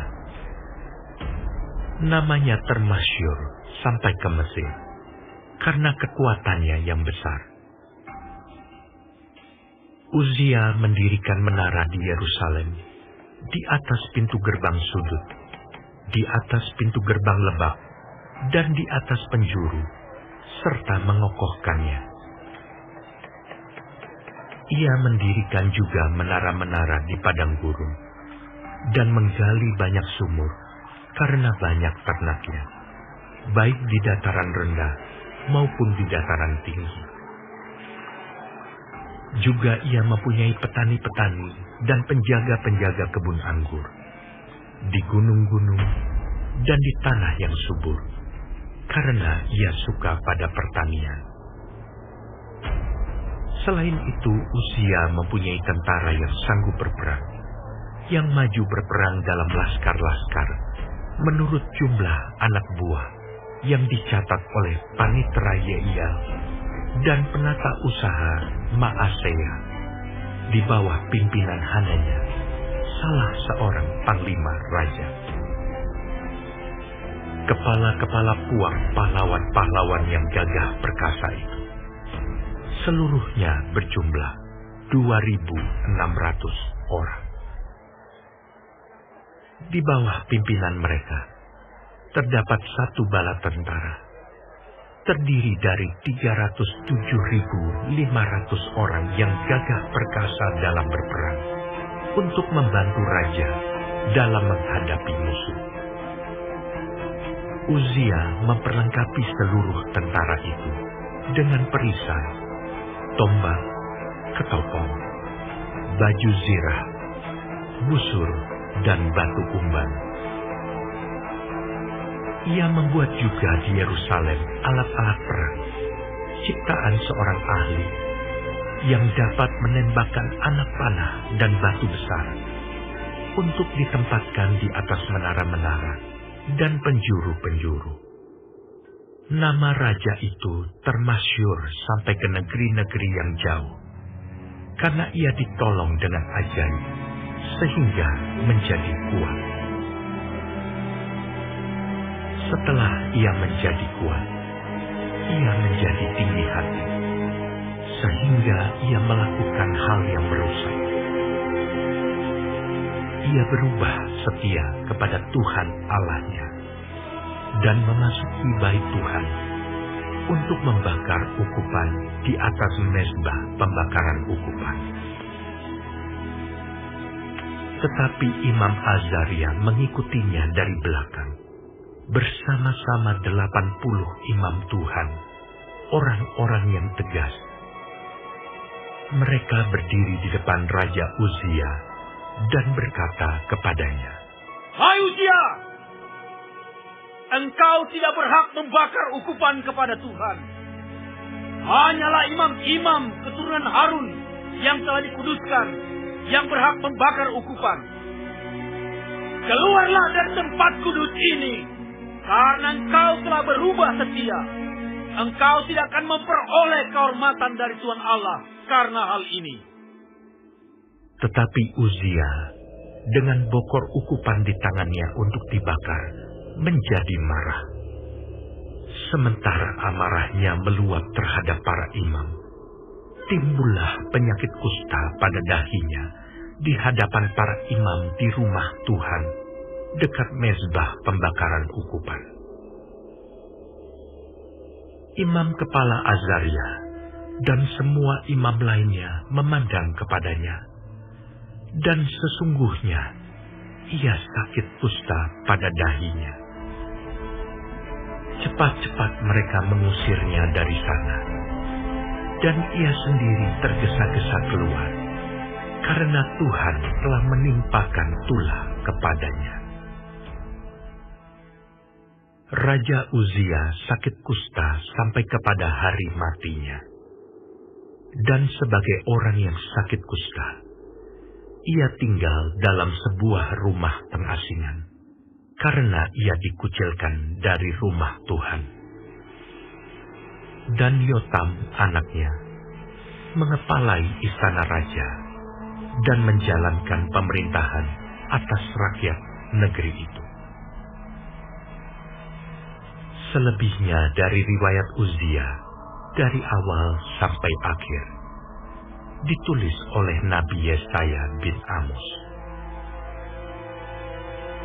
Namanya termasyhur sampai ke Mesir karena kekuatannya yang besar. Uzia mendirikan menara di Yerusalem, di atas pintu gerbang sudut, di atas pintu gerbang lebak, dan di atas penjuru, serta mengokohkannya. Ia mendirikan juga menara-menara di padang gurun, dan menggali banyak sumur, karena banyak ternaknya, baik di dataran rendah maupun di dataran tinggi. Juga ia mempunyai petani-petani dan penjaga-penjaga kebun anggur, di gunung-gunung dan di tanah yang subur, karena ia suka pada pertanian. Selain itu, Uzia mempunyai tentara yang sanggup berperang, yang maju berperang dalam laskar-laskar, menurut jumlah anak buah yang dicatat oleh Panitra Yeiel dan penata usaha Maaseya, di bawah pimpinan Hananya, salah seorang panglima raja. Kepala-kepala puak pahlawan-pahlawan yang gagah perkasa itu, seluruhnya berjumlah 2.600 orang. Di bawah pimpinan mereka, terdapat satu bala tentara, terdiri dari 307.500 orang yang gagah perkasa dalam berperang, untuk membantu raja dalam menghadapi musuh. Uzia memperlengkapi seluruh tentara itu dengan perisai, tombak, ketopong, baju zirah, busur, dan batu umban. Ia membuat juga di Yerusalem alat-alat perang, ciptaan seorang ahli, yang dapat menembakkan anak panah dan batu besar, untuk ditempatkan di atas menara-menara dan penjuru-penjuru. Nama raja itu termasyhur sampai ke negeri-negeri yang jauh, karena ia ditolong dengan ajaib, sehingga menjadi kuat. Setelah ia menjadi kuat, ia menjadi tinggi hati, sehingga ia melakukan hal yang merusak. Ia berubah setia kepada Tuhan Allahnya, dan memasuki bait Tuhan untuk membakar ukupan di atas mezbah pembakaran ukupan. Tetapi Imam Azaria mengikutinya dari belakang, bersama-sama 80 imam Tuhan, orang-orang yang tegas. Mereka berdiri di depan Raja Uzia dan berkata kepadanya, "Hai Uzia, engkau tidak berhak membakar ukupan kepada Tuhan. Hanyalah imam-imam keturunan Harun yang telah dikuduskan yang berhak membakar ukupan. Keluarlah dari tempat kudus ini, karena engkau telah berubah setia. Engkau tidak akan memperoleh kehormatan dari Tuhan Allah karena hal ini." Tetapi Uzia, dengan bokor ukupan di tangannya untuk dibakar, menjadi marah. Sementara amarahnya meluap terhadap para imam, timbullah penyakit kusta pada dahinya di hadapan para imam di rumah Tuhan, dekat mezbah pembakaran ukupan. Imam kepala Azaria dan semua imam lainnya memandang kepadanya, dan sesungguhnya ia sakit kusta pada dahinya. Cepat-cepat mereka mengusirnya dari sana, dan ia sendiri tergesa-gesa keluar, karena Tuhan telah menimpakan tulah kepadanya. Raja Uzia sakit kusta sampai kepada hari matinya. Dan sebagai orang yang sakit kusta, ia tinggal dalam sebuah rumah pengasingan, karena ia dikucilkan dari rumah Tuhan. Dan Yotam anaknya mengepalai istana raja, dan menjalankan pemerintahan atas rakyat negeri itu. Selebihnya dari riwayat Uzia, dari awal sampai akhir, ditulis oleh Nabi Yesaya bin Amos.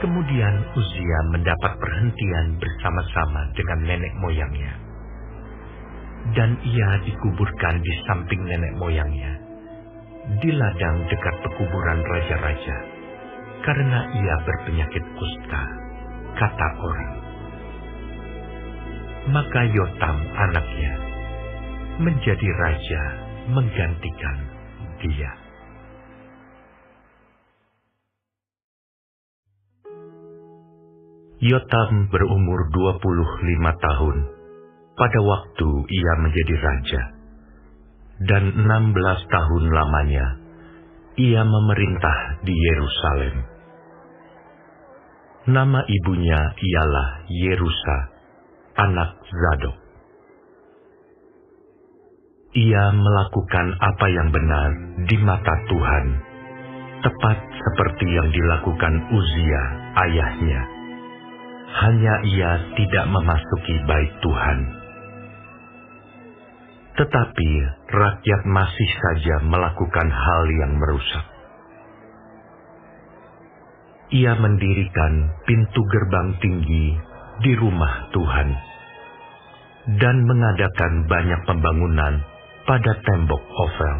Kemudian Uzia mendapat perhentian bersama-sama dengan nenek moyangnya. Dan ia dikuburkan di samping nenek moyangnya, di ladang dekat pekuburan raja-raja, karena ia berpenyakit kusta, kata orang. Maka Yotam anaknya menjadi raja menggantikan dia. Yotam berumur 25 tahun pada waktu ia menjadi raja, dan 16 tahun lamanya ia memerintah di Yerusalem. Nama ibunya ialah Yerusa, anak Zadok. Ia melakukan apa yang benar di mata Tuhan, tepat seperti yang dilakukan Uzia ayahnya. Hanya ia tidak memasuki bait Tuhan. Tetapi rakyat masih saja melakukan hal yang merusak. Ia mendirikan pintu gerbang tinggi di rumah Tuhan dan mengadakan banyak pembangunan pada tembok Ofel.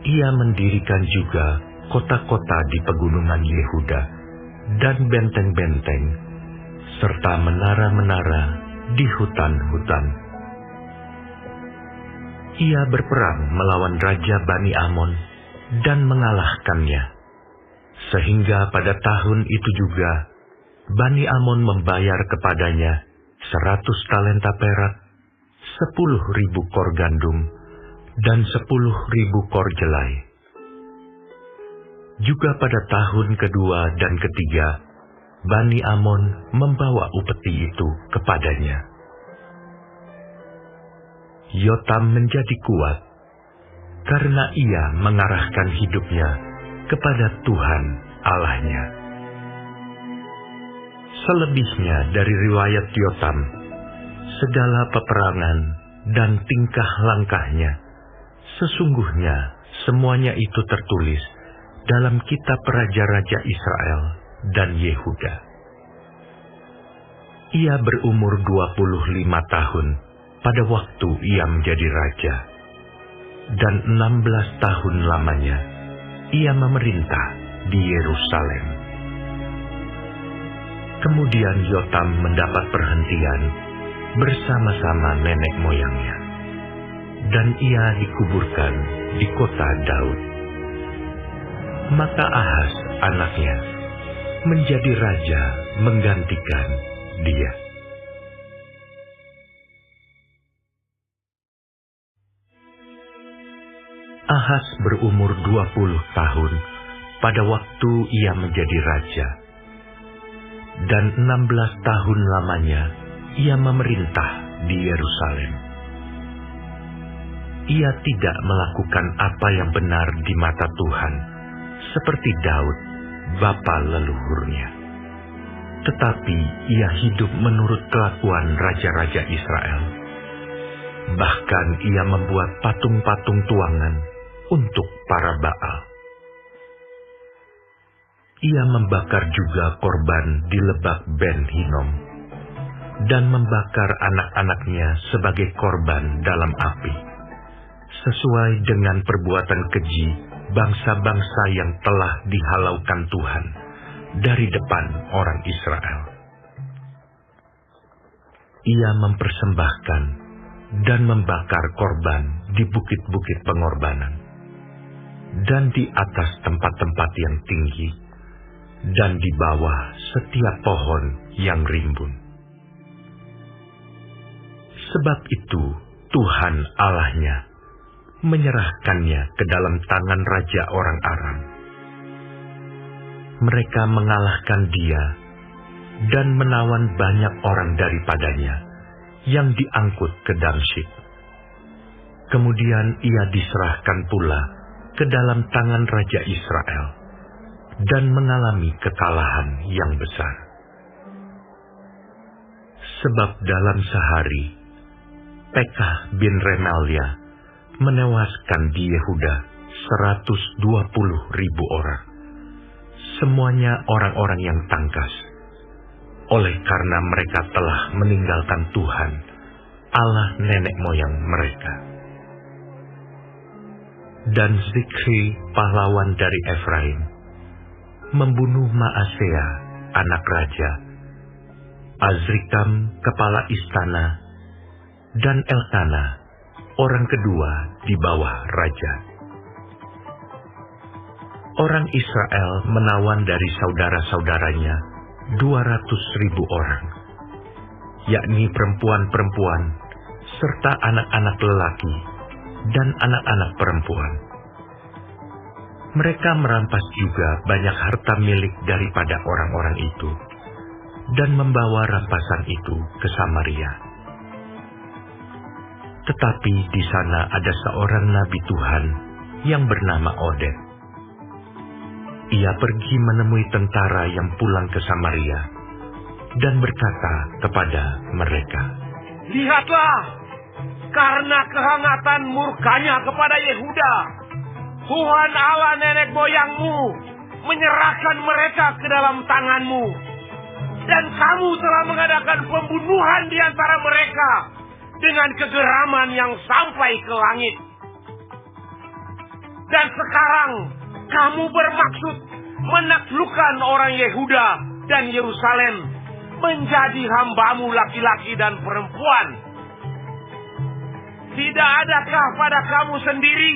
Ia mendirikan juga kota-kota di pegunungan Yehuda dan benteng-benteng, serta menara-menara di hutan-hutan. Ia berperang melawan Raja Bani Amon dan mengalahkannya, sehingga pada tahun itu juga Bani Amon membayar kepadanya 100 talenta perak, 10.000 kor gandum, dan 10.000 kor jelai. Juga pada tahun kedua dan ketiga, Bani Amon membawa upeti itu kepadanya. Yotam menjadi kuat karena ia mengarahkan hidupnya kepada Tuhan Allahnya. Selebihnya dari riwayat Yotam, segala peperangan dan tingkah langkahnya, sesungguhnya semuanya itu tertulis dalam kitab Raja-Raja Israel dan Yehuda. Ia berumur 25 tahun pada waktu ia menjadi raja, dan 16 tahun lamanya ia memerintah di Yerusalem. Kemudian Yotam mendapat perhentian bersama-sama nenek moyangnya, dan ia dikuburkan di kota Daud. Maka Ahaz anaknya menjadi raja menggantikan dia. Ahaz berumur 20 tahun pada waktu ia menjadi raja, dan 16 tahun lamanya ia memerintah di Yerusalem. Ia tidak melakukan apa yang benar di mata Tuhan, seperti Daud, bapa leluhurnya. Tetapi ia hidup menurut kelakuan raja-raja Israel. Bahkan ia membuat patung-patung tuangan untuk para Baal. Ia membakar juga korban di lebak Ben Hinnom, dan membakar anak-anaknya sebagai korban dalam api, sesuai dengan perbuatan keji bangsa-bangsa yang telah dihalaukan Tuhan dari depan orang Israel. Ia mempersembahkan dan membakar korban di bukit-bukit pengorbanan, dan di atas tempat-tempat yang tinggi, dan di bawah setiap pohon yang rimbun. Sebab itu Tuhan Allahnya menyerahkannya ke dalam tangan raja orang Aram. Mereka mengalahkan dia dan menawan banyak orang daripadanya yang diangkut ke Damsyik. Kemudian ia diserahkan pula ke dalam tangan Raja Israel dan mengalami kekalahan yang besar. Sebab dalam sehari, Pekah bin Remalia menewaskan di Yehuda 120.000 orang. Semuanya orang-orang yang tangkas, oleh karena mereka telah meninggalkan Tuhan, Allah nenek moyang mereka. Dan Zikri, pahlawan dari Efraim, membunuh Maasea, anak raja, Azrikam, kepala istana, dan Elkana, orang kedua di bawah raja. Orang Israel menawan dari saudara-saudaranya 200.000 orang, yakni perempuan-perempuan, serta anak-anak lelaki dan anak-anak perempuan. Mereka merampas juga banyak harta milik daripada orang-orang itu, dan membawa rampasan itu ke Samaria. Tetapi di sana ada seorang nabi Tuhan yang bernama Oded. Ia pergi menemui tentara yang pulang ke Samaria dan berkata kepada mereka, "Lihatlah, karena kehangatan murkanya kepada Yehuda, Tuhan Allah nenek moyangmu menyerahkan mereka ke dalam tanganmu. Dan kamu telah mengadakan pembunuhan di antara mereka dengan kegeraman yang sampai ke langit. Dan sekarang kamu bermaksud menaklukkan orang Yehuda dan Yerusalem menjadi hambamu laki-laki dan perempuan. Tidak adakah pada kamu sendiri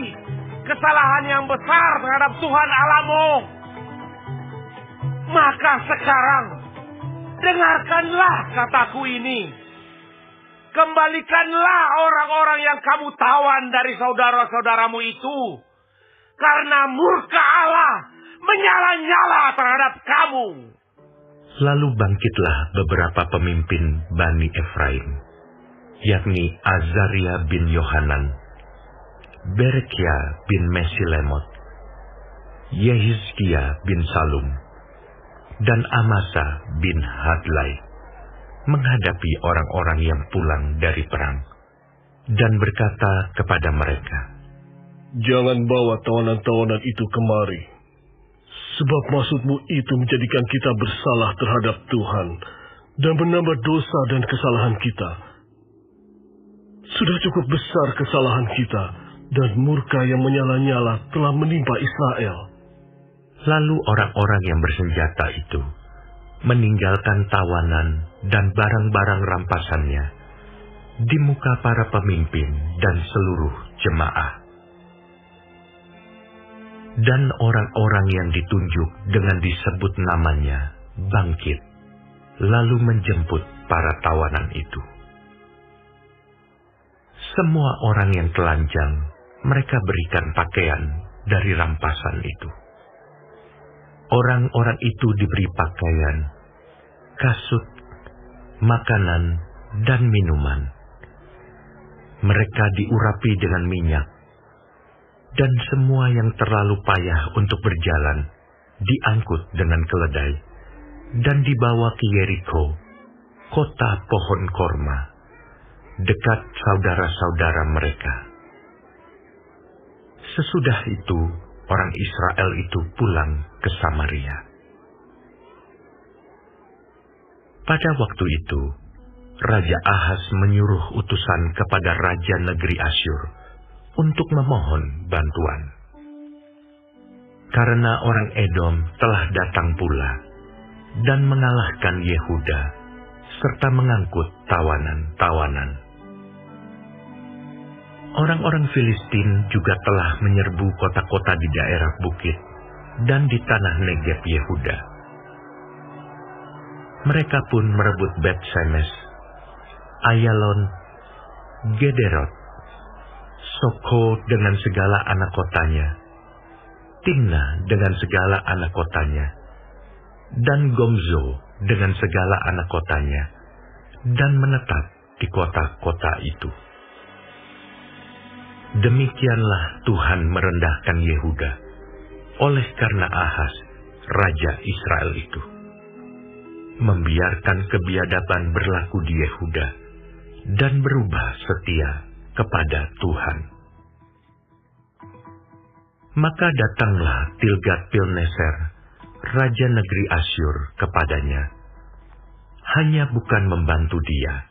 kesalahan yang besar terhadap Tuhan Allahmu? Maka sekarang dengarkanlah kataku ini. Kembalikanlah orang-orang yang kamu tawan dari saudara-saudaramu itu, karena murka Allah menyala-nyala terhadap kamu." Lalu bangkitlah beberapa pemimpin Bani Efraim, yakni Azaria bin Yohanan, Berekia bin Mesilemot, Yehizkia bin Salum, dan Amasa bin Hadlai, menghadapi orang-orang yang pulang dari perang, dan berkata kepada mereka, "Jangan bawa tawanan-tawanan itu kemari, sebab maksudmu itu menjadikan kita bersalah terhadap Tuhan dan menambah dosa dan kesalahan kita. Sudah cukup besar kesalahan kita, dan murka yang menyala-nyala telah menimpa Israel." Lalu orang-orang yang bersenjata itu meninggalkan tawanan dan barang-barang rampasannya di muka para pemimpin dan seluruh jemaah. Dan orang-orang yang ditunjuk dengan disebut namanya bangkit, lalu menjemput para tawanan itu. Semua orang yang telanjang mereka berikan pakaian dari rampasan itu. Orang-orang itu diberi pakaian, kasut, makanan, dan minuman. Mereka diurapi dengan minyak, dan semua yang terlalu payah untuk berjalan diangkut dengan keledai dan dibawa ke Yeriko, kota pohon korma, dekat saudara-saudara mereka. Sesudah itu, orang Israel itu pulang ke Samaria. Pada waktu itu, Raja Ahaz menyuruh utusan kepada Raja Negeri Asyur untuk memohon bantuan. Karena orang Edom telah datang pula dan mengalahkan Yehuda, serta mengangkut tawanan-tawanan. Orang-orang Filistin juga telah menyerbu kota-kota di daerah bukit dan di tanah Negeb Yehuda. Mereka pun merebut Bet-Semes, Ayalon, Gederot, Soko dengan segala anak kotanya, Timna dengan segala anak kotanya, dan Gomzo dengan segala anak kotanya, dan menetap di kota-kota itu. Demikianlah Tuhan merendahkan Yehuda oleh karena Ahaz, raja Israel itu, membiarkan kebiadaban berlaku di Yehuda dan berubah setia kepada Tuhan. Maka datanglah Tilgat-Pilneser, raja negeri Asyur, kepadanya, hanya bukan membantu dia,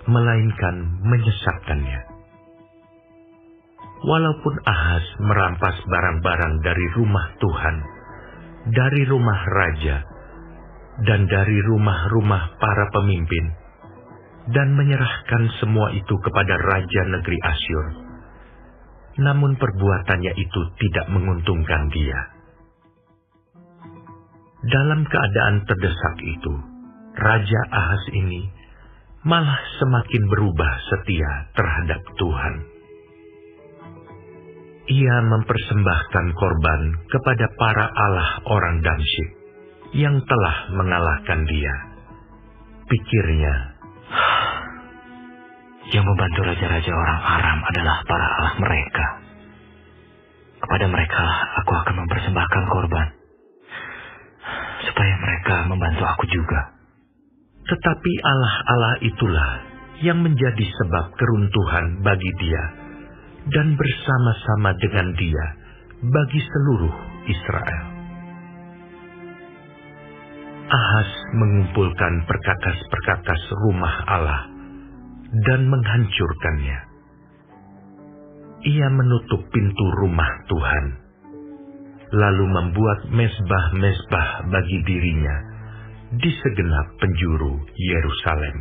melainkan menyesatkannya. Walaupun Ahaz merampas barang-barang dari rumah Tuhan, dari rumah raja, dan dari rumah-rumah para pemimpin, dan menyerahkan semua itu kepada raja negeri Asyur, namun perbuatannya itu tidak menguntungkan dia. Dalam keadaan terdesak itu, Raja Ahaz ini malah semakin berubah setia terhadap Tuhan. Ia mempersembahkan korban kepada para allah orang Damsyik yang telah mengalahkan dia. Pikirnya, yang membantu raja-raja orang Aram adalah para allah mereka. Kepada mereka aku akan mempersembahkan korban, supaya mereka membantu aku juga. Tetapi allah-allah itulah yang menjadi sebab keruntuhan bagi dia dan bersama-sama dengan dia bagi seluruh Israel. Ahaz mengumpulkan perkakas-perkakas rumah Allah dan menghancurkannya. Ia menutup pintu rumah Tuhan, lalu membuat mezbah-mezbah bagi dirinya di segenap penjuru Yerusalem.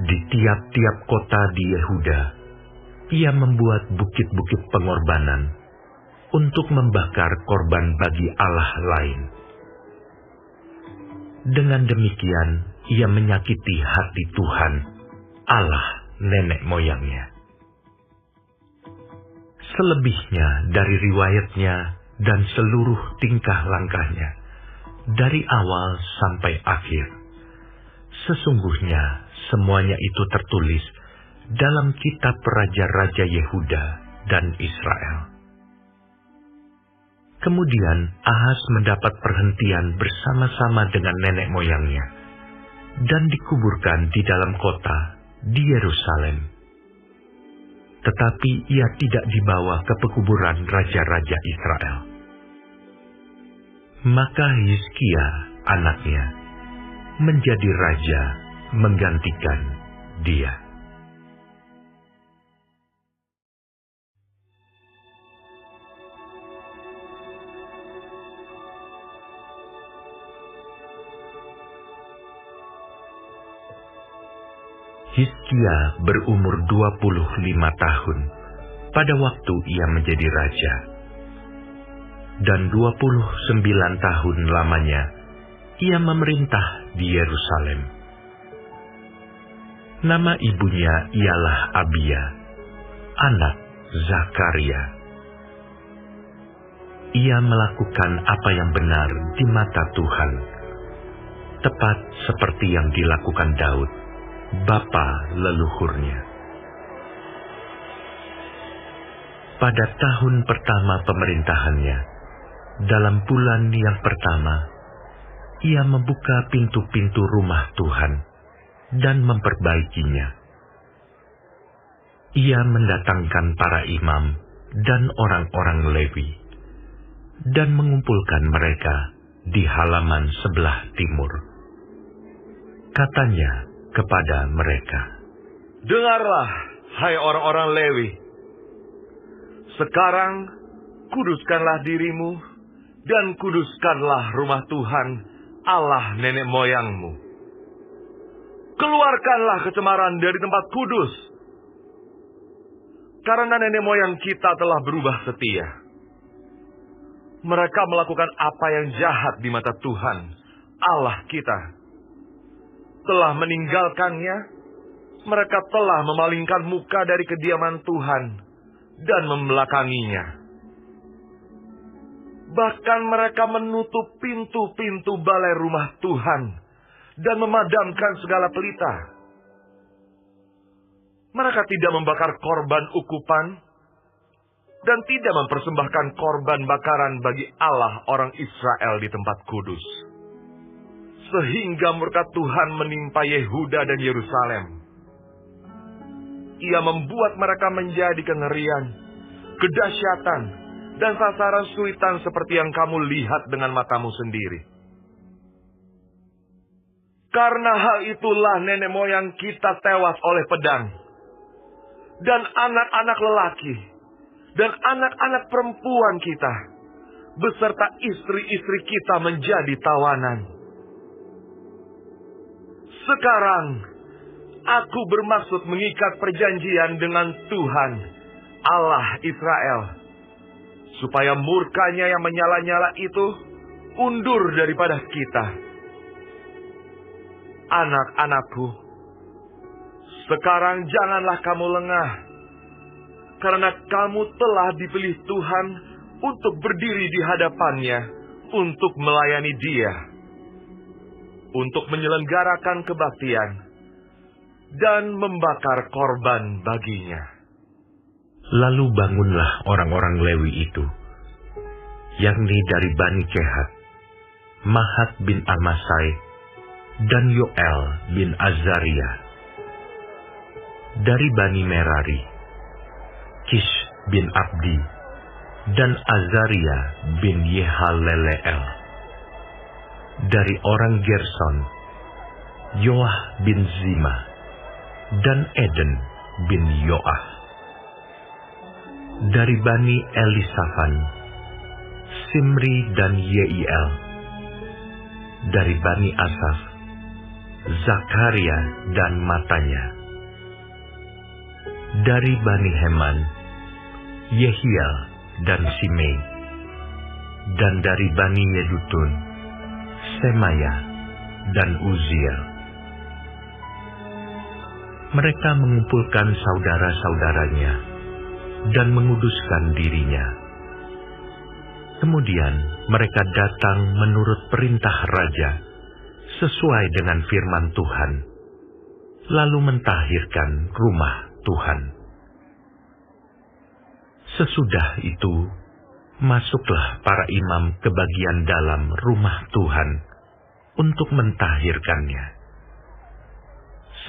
Di tiap-tiap kota di Yehuda, ia membuat bukit-bukit pengorbanan untuk membakar korban bagi allah lain. Dengan demikian, ia menyakiti hati Tuhan, Allah nenek moyangnya. Selebihnya dari riwayatnya dan seluruh tingkah langkahnya, dari awal sampai akhir, sesungguhnya semuanya itu tertulis dalam kitab raja-raja Yehuda dan Israel. Kemudian Ahaz mendapat perhentian bersama-sama dengan nenek moyangnya dan dikuburkan di dalam kota di Yerusalem. Tetapi ia tidak dibawa ke pekuburan raja-raja Israel. Maka Hizkia, anaknya, menjadi raja menggantikan dia. Hizkia berumur 25 tahun pada waktu ia menjadi raja. Dan 29 tahun lamanya ia memerintah di Yerusalem. Nama ibunya ialah Abia, anak Zakaria. Ia melakukan apa yang benar di mata Tuhan, tepat seperti yang dilakukan Daud, bapa leluhurnya. Pada tahun pertama pemerintahannya, dalam bulan yang pertama, ia membuka pintu-pintu rumah Tuhan dan memperbaikinya. Ia mendatangkan para imam dan orang-orang Lewi dan mengumpulkan mereka di halaman sebelah timur. Katanya kepada mereka, "Dengarlah, hai orang-orang Lewi. Sekarang kuduskanlah dirimu dan kuduskanlah rumah Tuhan, Allah nenek moyangmu. Keluarkanlah kecemaran dari tempat kudus, karena nenek moyang kita telah berubah setia. Mereka melakukan apa yang jahat di mata Tuhan, Allah kita. Telah meninggalkannya, mereka telah memalingkan muka dari kediaman Tuhan dan membelakanginya. Bahkan mereka menutup pintu-pintu balai rumah Tuhan dan memadamkan segala pelita. Mereka tidak membakar korban ukupan dan tidak mempersembahkan korban bakaran bagi Allah orang Israel di tempat kudus. Sehingga murka Tuhan menimpa Yehuda dan Yerusalem. Ia membuat mereka menjadi kengerian, kedahsyatan, dan sasaran suitan seperti yang kamu lihat dengan matamu sendiri. Karena hal itulah nenek moyang kita tewas oleh pedang, dan anak-anak lelaki, dan anak-anak perempuan kita, beserta istri-istri kita menjadi tawanan. Sekarang, aku bermaksud mengikat perjanjian dengan Tuhan, Allah Israel, supaya murkanya yang menyala-nyala itu undur daripada kita. Anak-anakku, sekarang janganlah kamu lengah, karena kamu telah dipilih Tuhan untuk berdiri di hadapannya, untuk melayani Dia, untuk menyelenggarakan kebaktian, dan membakar korban baginya. Lalu bangunlah orang-orang Lewi itu, yakni dari Bani Kehat, Mahat bin Amasai, dan Yoel bin Azaria. Dari Bani Merari, Kish bin Abdi, dan Azaria bin Yehaleleel. Dari orang Gerson, Yoah bin Zima, dan Eden bin Yoah. Dari Bani Elisafan, Simri dan Yeiel. Dari Bani Asaf, Zakaria dan Matanya. Dari Bani Heman, Yehiel dan Simei. Dan dari Bani Yedutun, Semaya dan Uziel. Mereka mengumpulkan saudara-saudaranya dan menguduskan dirinya. Kemudian mereka datang menurut perintah raja, sesuai dengan firman Tuhan, lalu mentahirkan rumah Tuhan. Sesudah itu, masuklah para imam ke bagian dalam rumah Tuhan untuk mentahirkannya.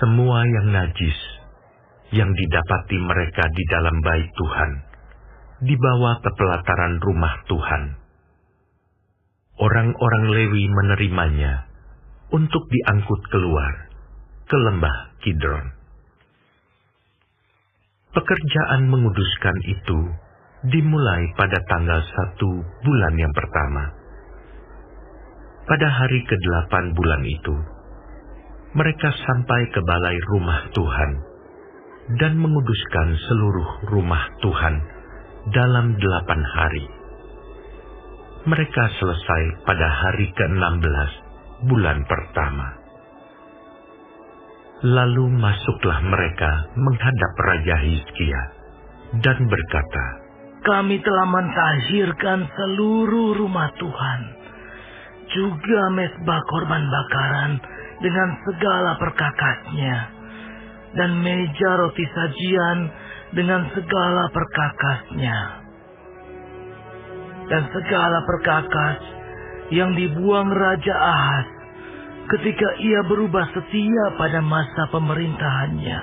Semua yang najis yang didapati mereka di dalam bait Tuhan dibawa ke pelataran rumah Tuhan. Orang-orang Lewi menerimanya untuk diangkut keluar ke lembah Kidron. Pekerjaan menguduskan itu dimulai pada tanggal 1 bulan yang pertama. Pada hari ke-8 bulan itu, mereka sampai ke balai rumah Tuhan dan menguduskan seluruh rumah Tuhan dalam 8 hari. Mereka selesai pada hari ke-16 bulan pertama. Lalu masuklah mereka menghadap Raja Hizkia dan berkata, Kami telah mentahirkan seluruh rumah Tuhan, juga mezbah korban bakaran dengan segala perkakasnya, dan meja roti sajian dengan segala perkakasnya, dan segala perkakas yang dibuang Raja Ahaz ketika ia berubah setia pada masa pemerintahannya,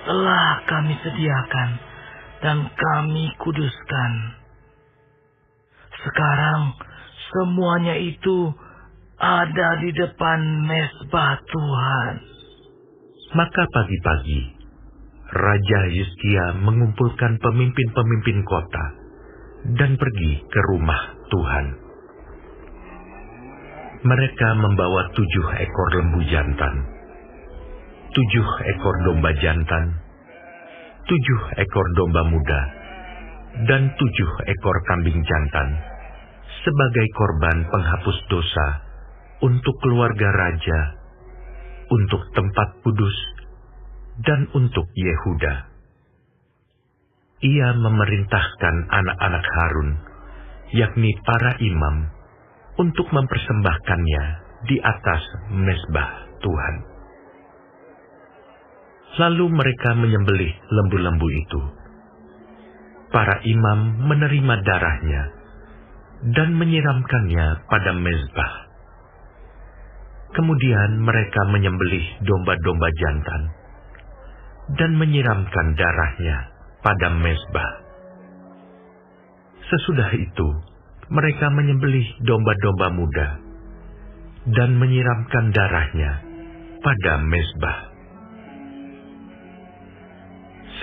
telah kami sediakan dan kami kuduskan. Sekarang semuanya itu ada di depan mezbah Tuhan. Maka pagi-pagi, Raja Hizkia mengumpulkan pemimpin-pemimpin kota dan pergi ke rumah Tuhan. Mereka membawa 7 ekor lembu jantan, 7 ekor domba jantan, 7 ekor domba muda, dan 7 ekor kambing jantan sebagai korban penghapus dosa untuk keluarga raja, untuk tempat kudus, dan untuk Yehuda. Ia memerintahkan anak-anak Harun, yakni para imam, untuk mempersembahkannya di atas mezbah Tuhan. Lalu mereka menyembelih lembu-lembu itu. Para imam menerima darahnya dan menyiramkannya pada mezbah. Kemudian mereka menyembelih domba-domba jantan dan menyiramkan darahnya pada mezbah. Sesudah itu, mereka menyembelih domba-domba muda dan menyiramkan darahnya pada mezbah.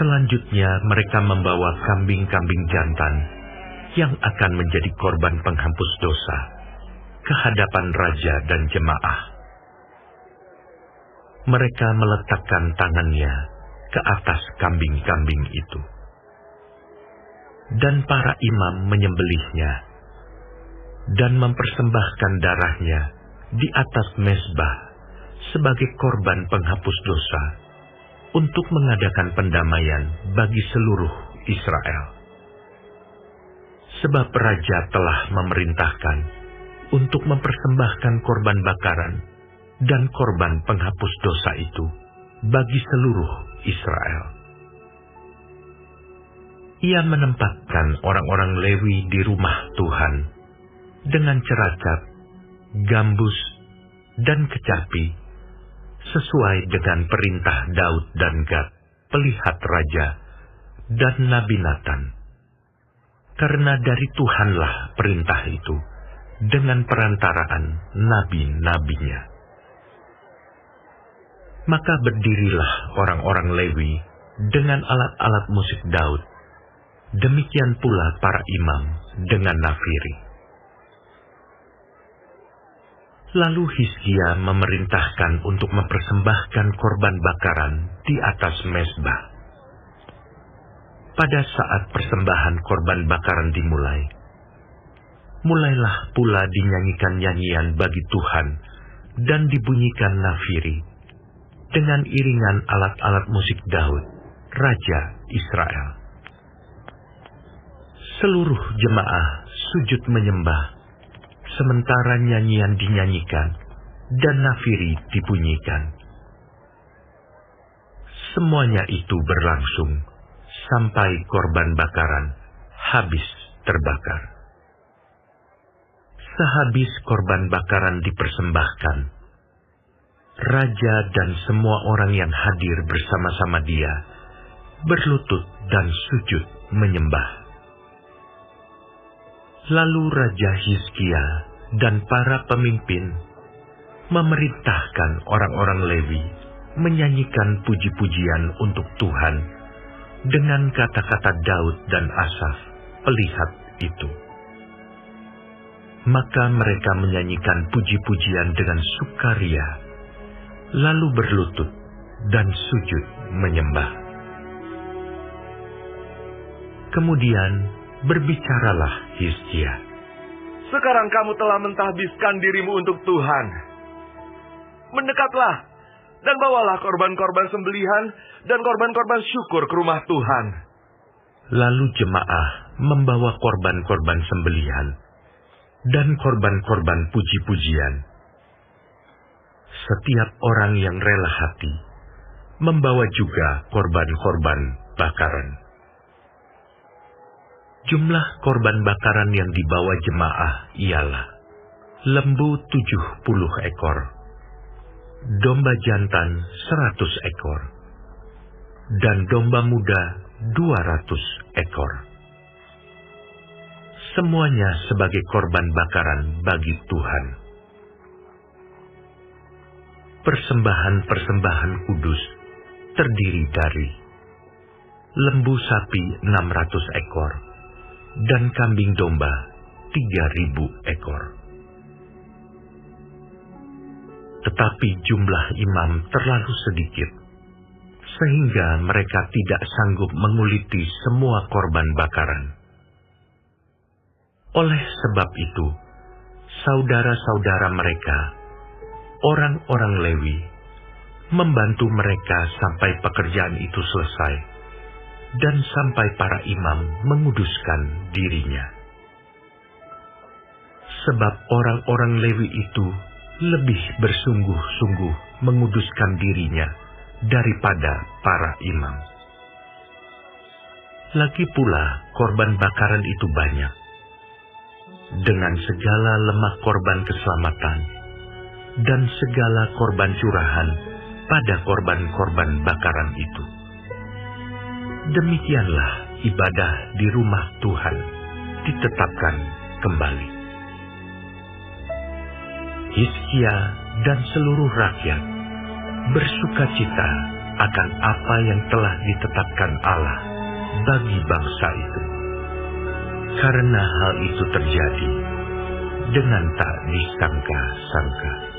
Selanjutnya mereka membawa kambing-kambing jantan yang akan menjadi korban penghapus dosa ke hadapan raja dan jemaah. Mereka meletakkan tangannya ke atas kambing-kambing itu. Dan para imam menyembelihnya dan mempersembahkan darahnya di atas mezbah sebagai korban penghapus dosa untuk mengadakan pendamaian bagi seluruh Israel. Sebab raja telah memerintahkan untuk mempersembahkan korban bakaran dan korban penghapus dosa itu bagi seluruh Israel. Ia menempatkan orang-orang Lewi di rumah Tuhan dengan ceracap, gambus, dan kecapi, sesuai dengan perintah Daud dan Gad, pelihat raja, dan Nabi Natan. Karena dari Tuhanlah perintah itu, dengan perantaraan nabi-nabinya. Maka berdirilah orang-orang Lewi dengan alat-alat musik Daud, demikian pula para imam dengan nafiri. Lalu Hizkia memerintahkan untuk mempersembahkan korban bakaran di atas mezbah. Pada saat persembahan korban bakaran dimulai, mulailah pula dinyanyikan nyanyian bagi Tuhan dan dibunyikan nafiri dengan iringan alat-alat musik Daud, Raja Israel. Seluruh jemaah sujud menyembah, sementara nyanyian dinyanyikan dan nafiri dibunyikan. Semuanya itu berlangsung sampai korban bakaran habis terbakar. Sehabis korban bakaran dipersembahkan, raja dan semua orang yang hadir bersama-sama dia berlutut dan sujud menyembah. Lalu Raja Hizkia dan para pemimpin memerintahkan orang-orang Lewi menyanyikan puji-pujian untuk Tuhan dengan kata-kata Daud dan Asaf, pelihat itu. Maka mereka menyanyikan puji-pujian dengan sukaria, lalu berlutut dan sujud menyembah. Kemudian berbicaralah Hizkia. Sekarang kamu telah mentahbiskan dirimu untuk Tuhan. Mendekatlah dan bawalah korban-korban sembelihan dan korban-korban syukur ke rumah Tuhan. Lalu jemaah membawa korban-korban sembelihan dan korban-korban puji-pujian. Setiap orang yang rela hati membawa juga korban-korban bakaran. Jumlah korban bakaran yang dibawa jemaah ialah lembu 70 ekor, domba jantan 100 ekor, dan domba muda 200 ekor. Semuanya sebagai korban bakaran bagi Tuhan. Persembahan-persembahan kudus terdiri dari lembu sapi 600 ekor, dan kambing domba 3.000 ekor. Tetapi jumlah imam terlalu sedikit, sehingga mereka tidak sanggup menguliti semua korban bakaran. Oleh sebab itu, saudara-saudara mereka, orang-orang Lewi, membantu mereka sampai pekerjaan itu selesai, dan sampai para imam menguduskan dirinya. Sebab orang-orang Lewi itu lebih bersungguh-sungguh menguduskan dirinya daripada para imam. Lagi pula korban bakaran itu banyak, dengan segala lemak korban keselamatan dan segala korban curahan pada korban-korban bakaran itu. Demikianlah ibadah di rumah Tuhan ditetapkan kembali. Hizkia dan seluruh rakyat bersukacita akan apa yang telah ditetapkan Allah bagi bangsa itu, karena hal itu terjadi dengan tak disangka-sangka.